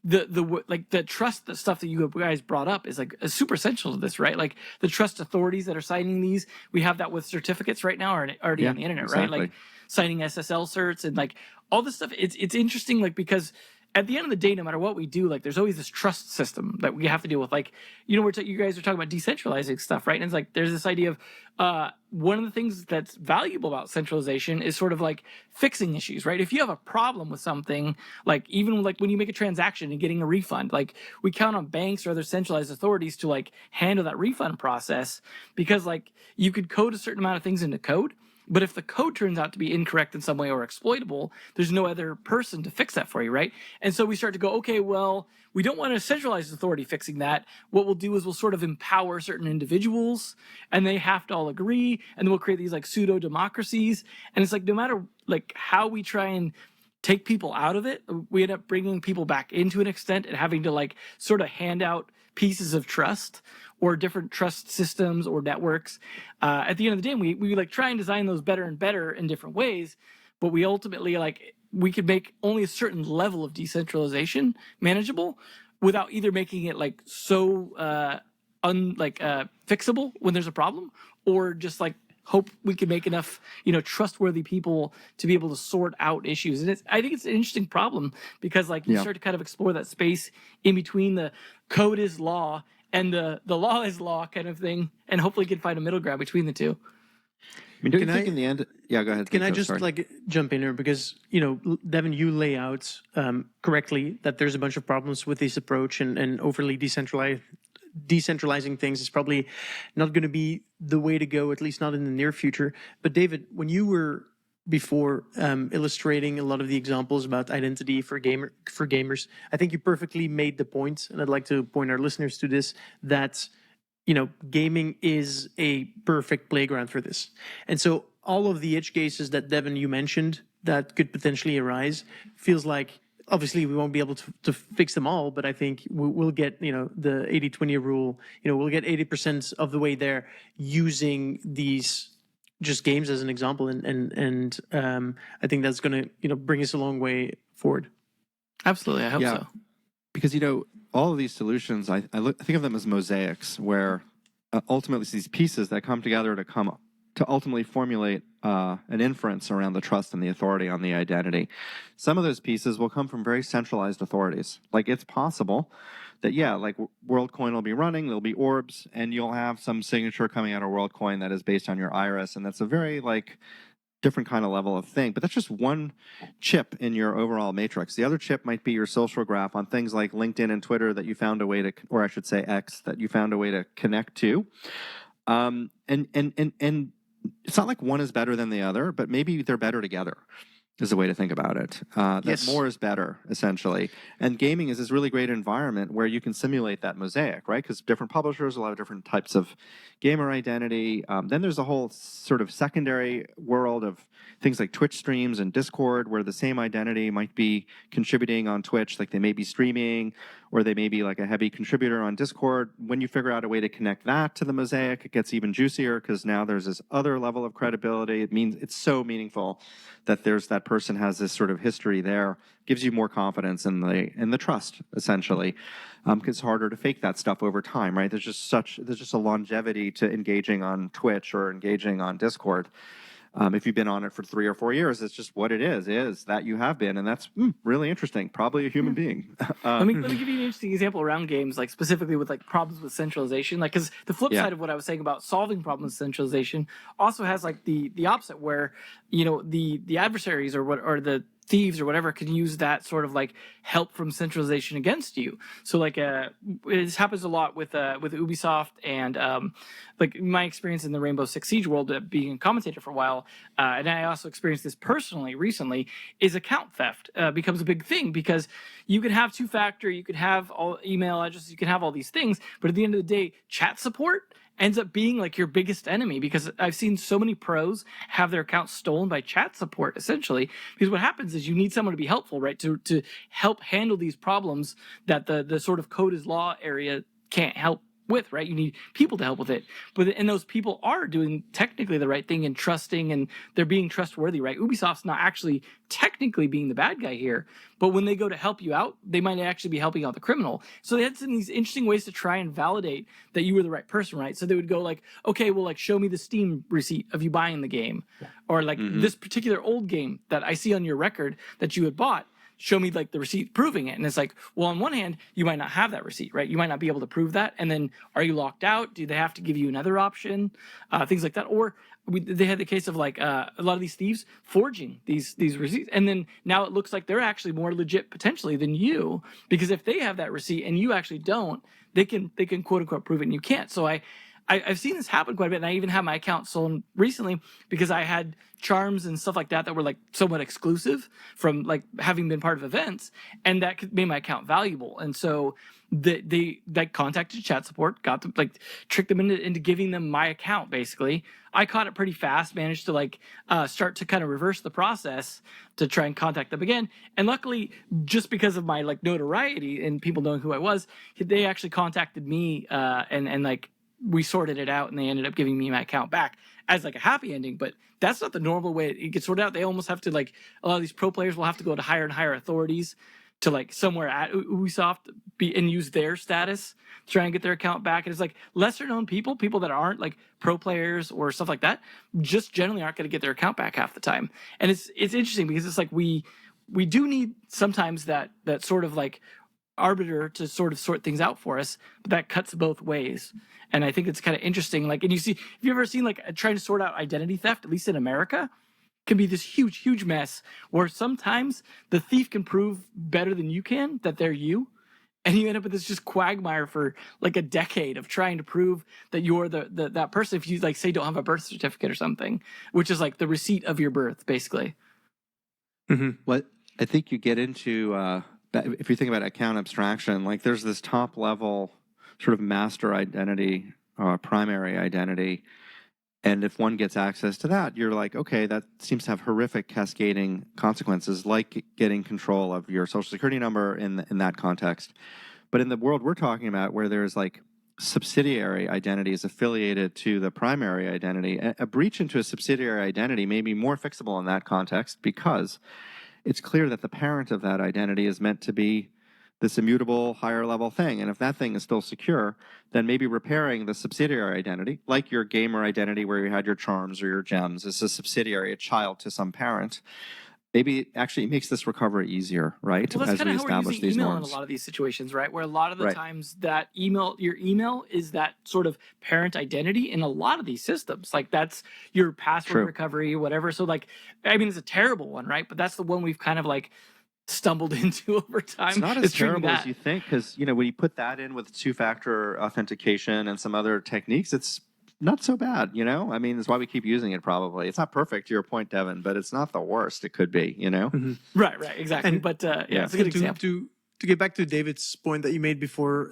B: the trust, the stuff that you guys brought up is like super essential to this, right? Like the trust authorities that are signing these, we have that with certificates right now, or already on the internet,
C: exactly.
B: right? Like signing SSL certs and like all this stuff. It's interesting, like because at the end of the day, no matter what we do, like there's always this trust system that we have to deal with. Like, you know, you guys are talking about decentralizing stuff, right? And it's like there's this idea of one of the things that's valuable about centralization is sort of like fixing issues, right? If you have a problem with something, like even like when you make a transaction and getting a refund, like we count on banks or other centralized authorities to like handle that refund process because like you could code a certain amount of things into code. But if the code turns out to be incorrect in some way or exploitable, there's no other person to fix that for you, right? And so we start to go, okay, well, we don't want a centralized authority fixing that. What we'll do is we'll sort of empower certain individuals, and they have to all agree, and then we'll create these like pseudo democracies. And it's like no matter like how we try and take people out of it, we end up bringing people back into an extent and having to like sort of hand out pieces of trust or different trust systems or networks. At the end of the day, we like try and design those better and better in different ways, but we ultimately like we could make only a certain level of decentralization manageable without either making it like so fixable when there's a problem, or just like hope we can make enough, trustworthy people to be able to sort out issues. And I think it's an interesting problem because like you start to kind of explore that space in between the code is law and the law is law kind of thing, and hopefully can find a middle ground between the two.
C: I mean, don't
A: Can
C: you think
A: I-
C: in the end? Yeah, go ahead.
A: Can I
C: Nico,
A: just
C: sorry.
A: like jump in here because Devin, you lay out correctly that there's a bunch of problems with this approach and overly decentralizing things is probably not going to be the way to go, at least not in the near future. But David, when you were before illustrating a lot of the examples about identity for gamers, I think you perfectly made the point, and I'd like to point our listeners to this, that gaming is a perfect playground for this. And so all of the edge cases that Devin, you mentioned that could potentially arise feels like obviously we won't be able to fix them all, but I think we'll get, the 80-20 rule, we'll get 80% of the way there using these just games as an example. And I think that's going to, bring us a long way forward.
B: Absolutely, I hope
C: Yeah.
B: so.
C: Because all of these solutions, I think of them as mosaics, where ultimately it's these pieces that come together to ultimately formulate an inference around the trust and the authority on the identity. Some of those pieces will come from very centralized authorities. Like it's possible that like Worldcoin will be running, there'll be orbs, and you'll have some signature coming out of Worldcoin that is based on your iris, and that's a very different kind of level of thing. But that's just one chip in your overall matrix. The other chip might be your social graph on things like LinkedIn and Twitter that you found a way to, or I should say X, that you found a way to connect to. And it's not like one is better than the other, but maybe they're better together is the way to think about it. That
A: Yes.
C: more is better, essentially. And gaming is this really great environment where you can simulate that mosaic, right? Because different publishers will have different types of gamer identity. Then there's a whole sort of secondary world of things like Twitch streams and Discord, where the same identity might be contributing on Twitch, like they may be streaming, or they may be like a heavy contributor on Discord. When you figure out a way to connect that to the mosaic, it gets even juicier because now there's this other level of credibility. It means it's so meaningful that that person has this sort of history there. Gives you more confidence in the trust, essentially. It's harder to fake that stuff over time, right? There's just a longevity to engaging on Twitch or engaging on Discord. If you've been on it for 3 or 4 years, it's just what it is that you have been, and that's really interesting. Probably a human being.
B: Let me give you an interesting example around games, like specifically with like problems with centralization. Like, because the flip side of what I was saying about solving problems with centralization also has like the opposite, where the adversaries or the thieves or whatever can use that sort of like help from centralization against you. So like this happens a lot with Ubisoft and like my experience in the Rainbow Six Siege world, being a commentator for a while, and I also experienced this personally recently, is account theft becomes a big thing because you could have two-factor, you could have all email addresses, you can have all these things, but at the end of the day, chat support ends up being like your biggest enemy, because I've seen so many pros have their accounts stolen by chat support, essentially, because what happens is you need someone to be helpful, right, to help handle these problems that the sort of code is law area can't help with, right? You need people to help with it, and those people are doing technically the right thing and trusting, and they're being trustworthy, right? Ubisoft's not actually technically being the bad guy here, but when they go to help you out, they might actually be helping out the criminal. So they had some of these interesting ways to try and validate that you were the right person, right? So they would go like, okay, well, like show me the Steam receipt of you buying the game, or like this particular old game that I see on your record that you had bought. Show me like the receipt proving it. And it's like, well, on one hand, you might not have that receipt, right? You might not be able to prove that. And then are you locked out? Do they have to give you another option? Things like that. Or they had the case of like a lot of these thieves forging these receipts. And then now it looks like they're actually more legit potentially than you, because if they have that receipt and you actually don't, they can quote unquote prove it and you can't. So I've seen this happen quite a bit, and I even had my account stolen recently because I had charms and stuff like that were like somewhat exclusive from like having been part of events, and that made my account valuable. And so they contacted chat support, got them, like tricked them into giving them my account. Basically, I caught it pretty fast, managed to like start to kind of reverse the process to try and contact them again. And luckily, just because of my like notoriety and people knowing who I was, they actually contacted me and like we sorted it out, and they ended up giving me my account back as like a happy ending. But that's not the normal way it gets sorted out. They almost have to, like, a lot of these pro players will have to go to higher and higher authorities to like somewhere at Ubisoft and use their status to try and get their account back. And it's like lesser known people that aren't like pro players or stuff like that, just generally aren't going to get their account back half the time. And it's interesting because it's like we do need sometimes that sort of like arbiter to sort of sort things out for us, but that cuts both ways. And I think it's kind of interesting. Like, and you see, have you ever seen like trying to sort out identity theft, at least in America, can be this huge mess where sometimes the thief can prove better than you can that they're you. And you end up with this just quagmire for like a decade of trying to prove that you're that person. If you like say don't have a birth certificate or something, which is like the receipt of your birth, basically.
C: What I think you get into, if you think about account abstraction, like there's this top level sort of master identity, primary identity. And if one gets access to that, you're like, okay, that seems to have horrific cascading consequences, like getting control of your social security number in that context. But in the world we're talking about, where there's like subsidiary identities affiliated to the primary identity, a breach into a subsidiary identity may be more fixable in that context because it's clear that the parent of that identity is meant to be this immutable higher level thing. And if that thing is still secure, then maybe repairing the subsidiary identity, like your gamer identity where you had your charms or your gems, is a subsidiary, a child to some parent. Maybe it actually makes this recovery easier, right?
B: Well, that's kind of how we're using email
C: norms.
B: in a lot of these situations, right? Where a lot of the times that your email is that sort of parent identity in a lot of these systems. Like that's your password recovery, whatever. So like, I mean, it's a terrible one, right? But that's the one we've kind of like stumbled into over time.
C: It's not as terrible as you think, because when you put that in with two-factor authentication and some other techniques, it's not so bad. I mean, that's why we keep using it. Probably it's not perfect, to your point, Devin, but it's not the worst it could be.
B: Right, exactly. And, but it's a good example.
A: To get back to David's point that you made before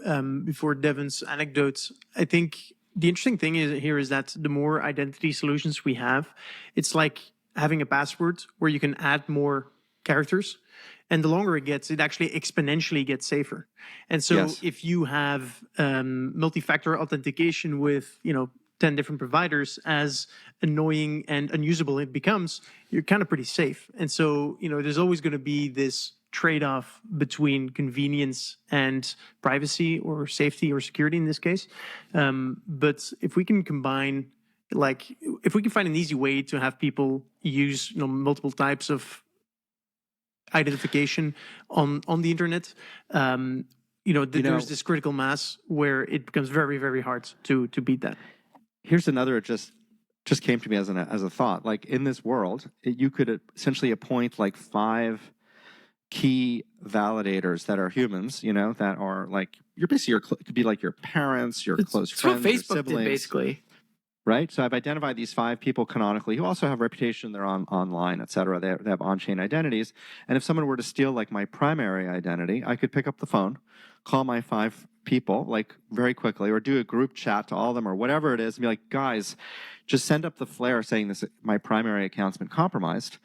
A: Devin's anecdotes, I think the interesting thing is that the more identity solutions we have, it's like having a password where you can add more characters. And the longer it gets, it actually exponentially gets safer. And so if you have multi-factor authentication with, 10 different providers, as annoying and unusable it becomes, you're kind of pretty safe. And so, there's always going to be this trade-off between convenience and privacy or safety or security in this case. But if we can combine, if we can find an easy way to have people use, multiple types of identification on the internet, there's this critical mass where it becomes very, very hard to beat that.
C: Here's another, it just came to me as a thought. Like in this world, you could essentially appoint like 5 key validators that are humans, that are like, you're basically it could be like your parents, your close friends,
B: what Facebook
C: your siblings.
B: did basically.
C: Right? So I've identified these 5 people canonically who also have reputation, they're online, et cetera. They have on-chain identities. And if someone were to steal like my primary identity, I could pick up the phone, call my 5 people like very quickly, or do a group chat to all of them or whatever it is, and be like, guys, just send up the flare saying my primary account's been compromised.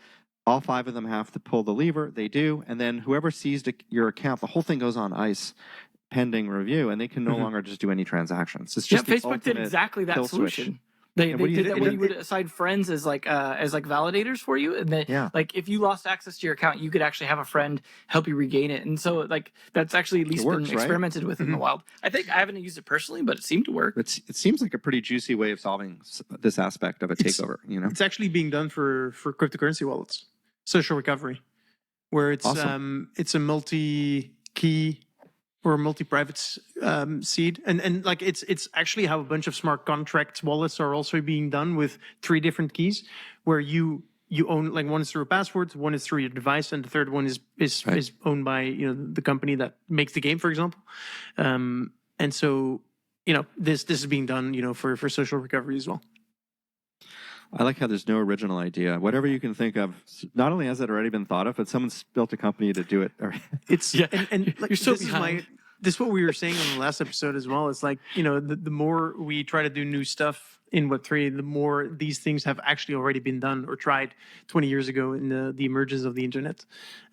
C: All 5 of them have to pull the lever. They do. And then whoever seized your account, the whole thing goes on ice pending review, and they can no longer just do any transactions. It's just
B: Facebook did exactly that solution.
C: Switch.
B: They did that when you would assign friends as validators for you, and then like if you lost access to your account, you could actually have a friend help you regain it. And so like that's actually at least been experimented with in the wild. I think I haven't used it personally, but it seemed to work.
C: It seems like a pretty juicy way of solving this aspect of a takeover.
A: It's actually being done for cryptocurrency wallets, social recovery, where it's awesome. It's a multi-key or a multi-private seed, and like it's actually how a bunch of smart contract wallets are also being done with 3 different keys, where you own, like, one is through a password, one is through your device, and the third one is owned by the company that makes the game, for example. And so this is being done for social recovery as well.
C: I like how there's no original idea. Whatever you can think of, not only has it already been thought of, but someone's built a company to do it.
A: And like, you're so behind. This is what we were saying on the last episode as well. It's like, the more we try to do new stuff in Web3, the more these things have actually already been done or tried 20 years ago in the emergence of the internet,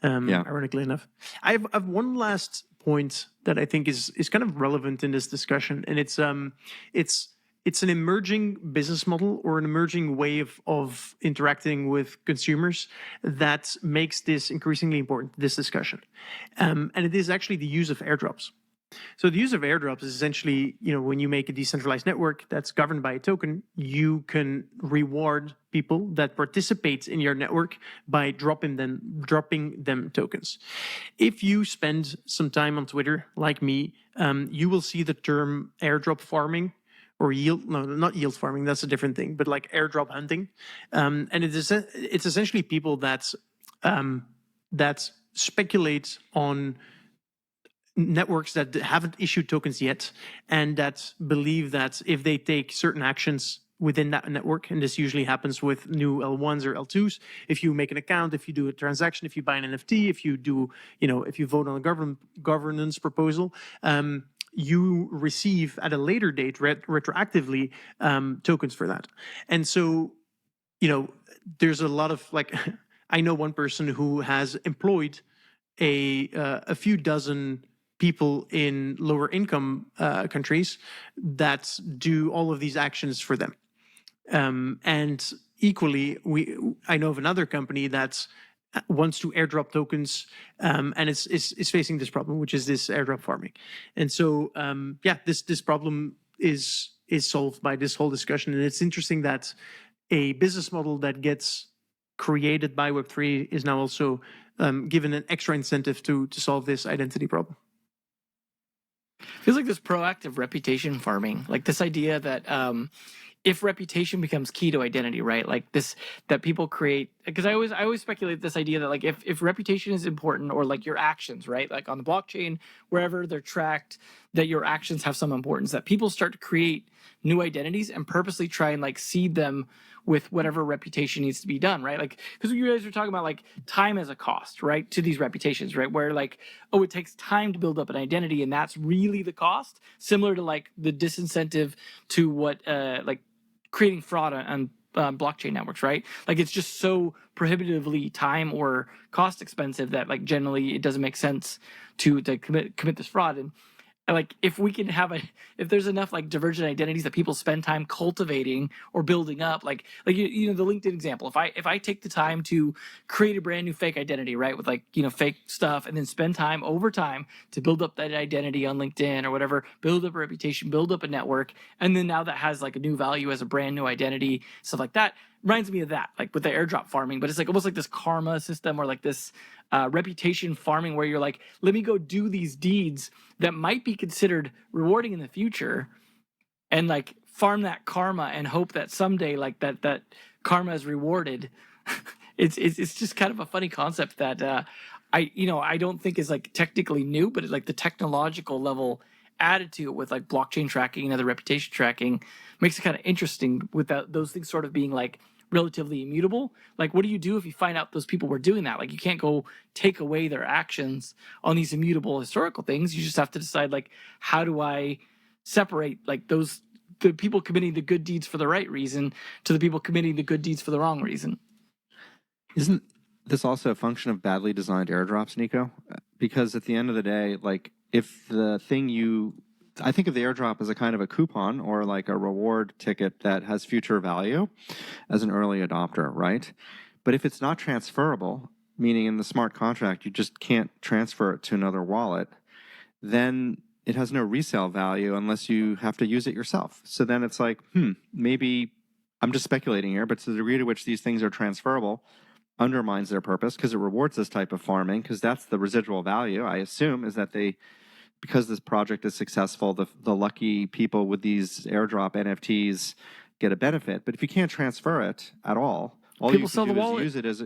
A: ironically enough. I have one last point that I think is kind of relevant in this discussion, and it's an emerging business model or an emerging way of interacting with consumers that makes this increasingly important, this discussion. And it is actually the use of airdrops. So the use of airdrops is essentially, when you make a decentralized network that's governed by a token, you can reward people that participate in your network by dropping them tokens. If you spend some time on Twitter, like me, you will see the term airdrop farming or not yield farming, that's a different thing, but like airdrop hunting. And it's essentially people that speculate on networks that haven't issued tokens yet and that believe that if they take certain actions within that network, and this usually happens with new L1s or L2s, if you make an account, if you do a transaction, if you buy an NFT, if you do, if you vote on a governance proposal, you receive at a later date retroactively tokens for that. And so, there's a lot of I know one person who has employed a few dozen people in lower income countries that do all of these actions for them. And equally, I know of another company that wants to airdrop tokens and is facing this problem, which is this airdrop farming. And so, this problem is solved by this whole discussion. And it's interesting that a business model that gets created by Web3 is now also given an extra incentive to solve this identity problem.
B: Feels like this proactive reputation farming, like this idea that if reputation becomes key to identity, right? Like this, that people create, because I always speculate this idea that like if reputation is important, or like your actions, right? Like on the blockchain, wherever they're tracked, that your actions have some importance, that people start to create new identities and purposely try and like seed them with whatever reputation needs to be done, right? Like, because you guys are talking about like time as a cost, right, to these reputations, right? Where like, oh, it takes time to build up an identity, and that's really the cost, similar to like the disincentive to what like creating fraud on blockchain networks, right? Like it's just so prohibitively time or cost expensive that like generally it doesn't make sense to commit this fraud. And like if we can have if there's enough like divergent identities that people spend time cultivating or building up, like the LinkedIn example, if I take the time to create a brand new fake identity, right, with like fake stuff, and then spend time over time to build up that identity on LinkedIn or whatever, build up a reputation, build up a network, and then now that has like a new value as a brand new identity, stuff like that, reminds me of that, like with the airdrop farming. But it's like almost like this karma system, or like this reputation farming, where you're like, let me go do these deeds that might be considered rewarding in the future, and like farm that karma and hope that someday like that karma is rewarded. it's just kind of a funny concept that I don't think is like technically new, but it's like the technological level added to it with like blockchain tracking and other reputation tracking makes it kind of interesting, without those things sort of being like relatively immutable. Like, what do you do if you find out those people were doing that? Like, you can't go take away their actions on these immutable historical things. You just have to decide, like, how do I separate like the people committing the good deeds for the right reason to the people committing the good deeds for the wrong reason?
C: Isn't this also a function of badly designed airdrops, Nico? Because at the end of the day, like, if the thing I think of the airdrop as a kind of a coupon or like a reward ticket that has future value as an early adopter, right? But if it's not transferable, meaning in the smart contract you just can't transfer it to another wallet, then it has no resale value unless you have to use it yourself. So then it's like, maybe, I'm just speculating here, but to the degree to which these things are transferable undermines their purpose, because it rewards this type of farming, because that's the residual value, I assume, is that because this project is successful, the lucky people with these airdrop NFTs get a benefit. But if you can't transfer it at all
B: people
C: you
B: sell
C: can
B: the
C: do
B: wallet.
C: is use it as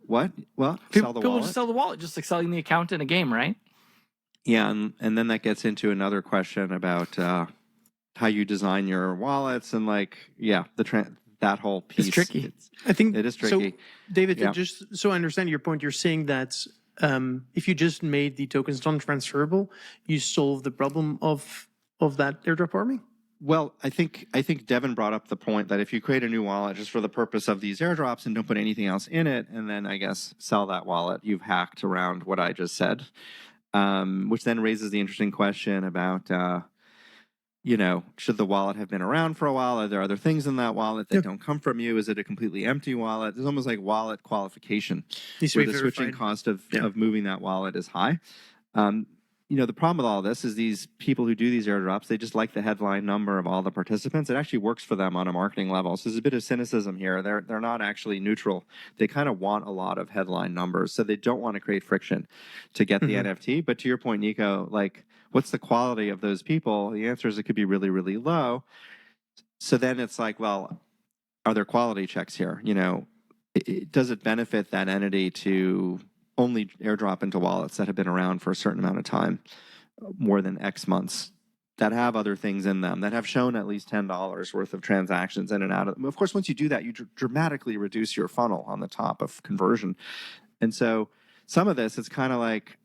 C: what? Well,
B: People
C: sell the wallet.
B: People just sell the wallet, just like selling the account in a game, right?
C: Yeah, and then that gets into another question about how you design your wallets, and like, that whole piece.
B: It's tricky.
A: I think
C: it is tricky.
A: So, David, just so I understand your point, you're saying that if you just made the tokens non-transferable, you solve the problem of that airdrop farming?
C: Well, I think Devin brought up the point that if you create a new wallet just for the purpose of these airdrops and don't put anything else in it, and then I guess sell that wallet, you've hacked around what I just said, which then raises the interesting question about, should the wallet have been around for a while? Are there other things in that wallet that don't come from you? Is it a completely empty wallet? It's almost like wallet qualification, where the switching cost of moving that wallet is high. the problem with all this is these people who do these airdrops, they just like the headline number of all the participants. It actually works for them on a marketing level. So there's a bit of cynicism here. They're not actually neutral. They kind of want a lot of headline numbers. So they don't want to create friction to get the NFT. But to your point, Nico, like, what's the quality of those people? The answer is it could be really, really low. So then it's like, well, are there quality checks here? Does it benefit that entity to only airdrop into wallets that have been around for a certain amount of time, more than X months, that have other things in them, that have shown at least $10 worth of transactions in and out of them? Of course, once you do that, you dramatically reduce your funnel on the top of conversion. And so some of this, it's kind of like,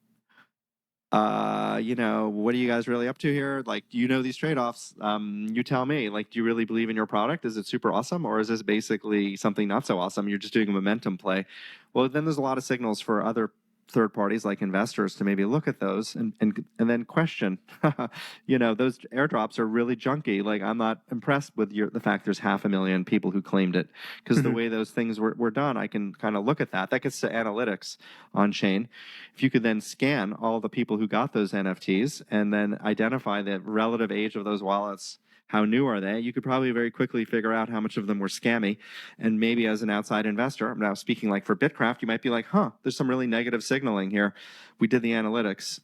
C: what are you guys really up to here? Like, these trade-offs. You tell me, like, do you really believe in your product? Is it super awesome? Or is this basically something not so awesome? You're just doing a momentum play. Well, then there's a lot of signals for other third parties like investors to maybe look at those and then question, those airdrops are really junky. Like, I'm not impressed with the fact there's 500,000 people who claimed it, because the way those things were done, I can kind of look at that. That gets to analytics on chain. If you could then scan all the people who got those NFTs and then identify the relative age of those wallets, how new are they? You could probably very quickly figure out how much of them were scammy. And maybe as an outside investor, I'm now speaking like for Bitcraft, you might be like, there's some really negative signaling here. We did the analytics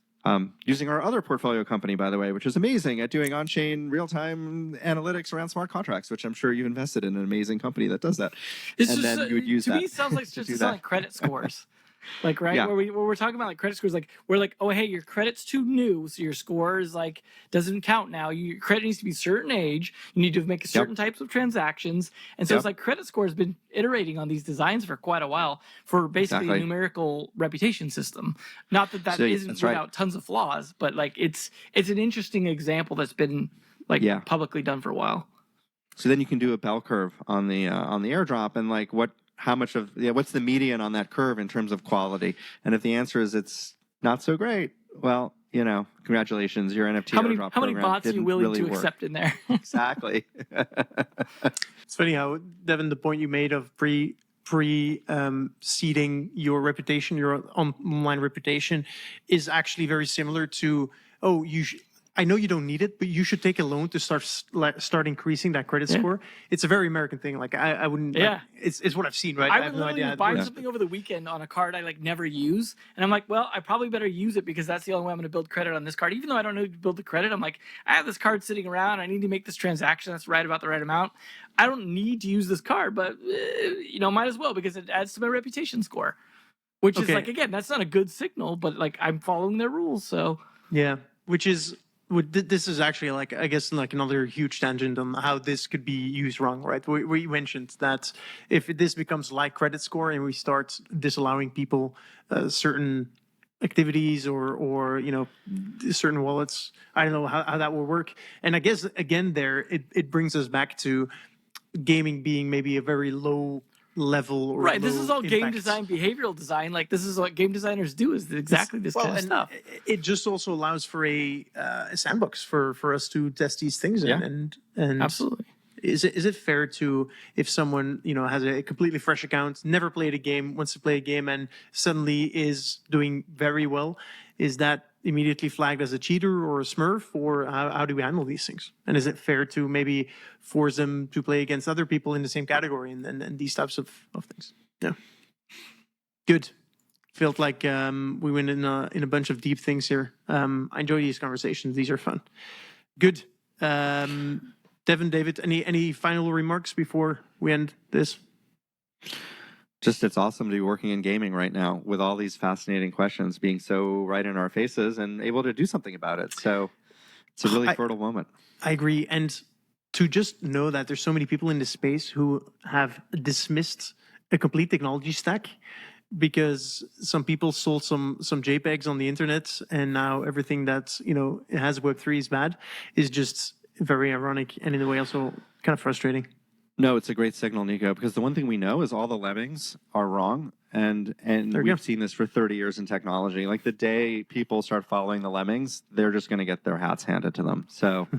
C: using our other portfolio company, by the way, which is amazing at doing on-chain real-time analytics around smart contracts, which I'm sure you've invested in an amazing company that does that.
B: Then you would use that. To me, it sounds like just like credit scores. Like, right,
C: yeah.
B: where we're talking about like credit scores, like we're like, oh, hey, your credit's too new, so your score is like doesn't count now. Your credit needs to be a certain age. You need to make certain types of transactions, and so it's like credit score has been iterating on these designs for quite a while for basically a numerical reputation system. Not that isn't without tons of flaws, but like it's an interesting example that's been like publicly done for a while.
C: So then you can do a bell curve on the airdrop, and like what's the median on that curve in terms of quality? And if the answer is it's not so great, well, congratulations, your NFT airdrop program.
B: How many bots are you willing to accept in there?
C: Exactly.
A: It's funny how, Devin, the point you made of seeding your reputation, your online reputation, is actually very similar to, I know you don't need it, but you should take a loan to start increasing that credit score. It's a very American thing. Like, I wouldn't.
B: Yeah.
A: It's what I've seen, right?
B: I have no idea. Buy something over the weekend on a card I like never use, and I'm like, well, I probably better use it because that's the only way I'm going to build credit on this card. Even though I don't know to build the credit, I'm like, I have this card sitting around. I need to make this transaction that's right about the right amount. I don't need to use this card, but might as well because it adds to my reputation score. Which is like, again, that's not a good signal, but like I'm following their rules, so
A: yeah, which is. This is actually like, I guess, like another huge tangent on how this could be used wrong, right? We mentioned that if this becomes like credit score and we start disallowing people certain activities or certain wallets, I don't know how that will work. And I guess again it brings us back to gaming being maybe a very low level or
B: right. This is all
A: impact.
B: Game design, behavioral design. Like this is what game designers do, is exactly this kind of stuff.
A: It just also allows for a sandbox for us to test these things in. And
B: absolutely.
A: Is it fair to, if someone has a completely fresh account, never played a game, wants to play a game, and suddenly is doing very well, is that immediately flagged as a cheater or a smurf, or how do we handle these things? And is it fair to maybe force them to play against other people in the same category and these types of things? Yeah. Good. Felt like we went in a bunch of deep things here. I enjoy these conversations. These are fun. Good. Devin, David, any final remarks before we end this?
C: Just, it's awesome to be working in gaming right now with all these fascinating questions being so right in our faces and able to do something about it. So it's a really fertile moment.
A: I agree. And to just know that there's so many people in this space who have dismissed a complete technology stack because some people sold some JPEGs on the internet, and now everything that it has Web3 is bad, is just very ironic and in a way also kind of frustrating.
C: No, it's a great signal, Nico, because the one thing we know is all the lemmings are wrong. And we've seen this for 30 years in technology. Like the day people start following the lemmings, they're just going to get their hats handed to them. So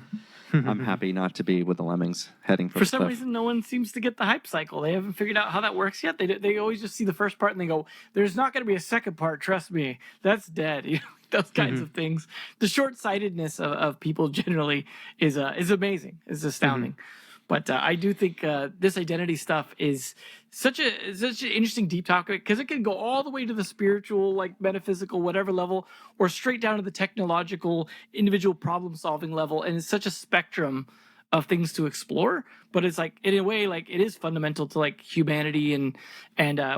C: I'm happy not to be with the lemmings heading for
B: For
C: the
B: some
C: cliff.
B: reason, no one seems to get the hype cycle. They haven't figured out how that works yet. They always just see the first part and they go, "There's not going to be a second part. Trust me, that's dead." You know, those kinds of things. The short-sightedness of people generally is amazing. Is astounding. But I do think this identity stuff is such an interesting deep topic because it can go all the way to the spiritual, like metaphysical, whatever level, or straight down to the technological, individual problem-solving level, and it's such a spectrum of things to explore. But it's like, in a way, like it is fundamental to like humanity and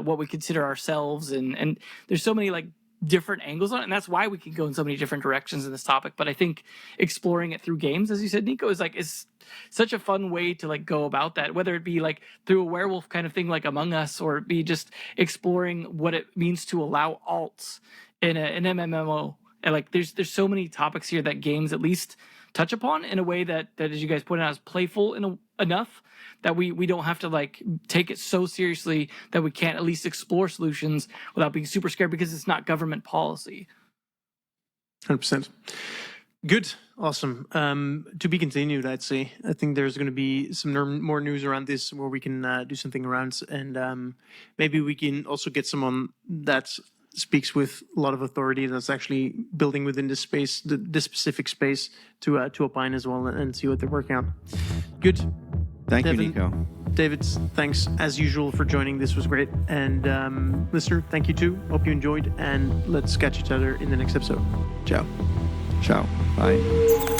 B: what we consider ourselves, and there's so many like different angles on it, and that's why we can go in so many different directions in this topic. But I think exploring it through games, as you said, Nico, is such a fun way to like go about that, whether it be like through a werewolf kind of thing like Among Us, or it be just exploring what it means to allow alts in an MMO. And like there's so many topics here that games at least touch upon in a way that as you guys pointed out, is playful enough that we don't have to like take it so seriously that we can't at least explore solutions without being super scared because it's not government policy.
A: 100%. Good. Awesome. To be continued, I'd say. I think there's going to be some more news around this where we can do something around, and maybe we can also get someone that speaks with a lot of authority that's actually building within this space, this specific space, to opine as well and see what they're working on. Good.
C: Thank
A: Devin,
C: you, Nico.
A: David, thanks as usual for joining. This was great. And listener, thank you too. Hope you enjoyed, and let's catch each other in the next episode. Ciao.
C: Ciao. Bye.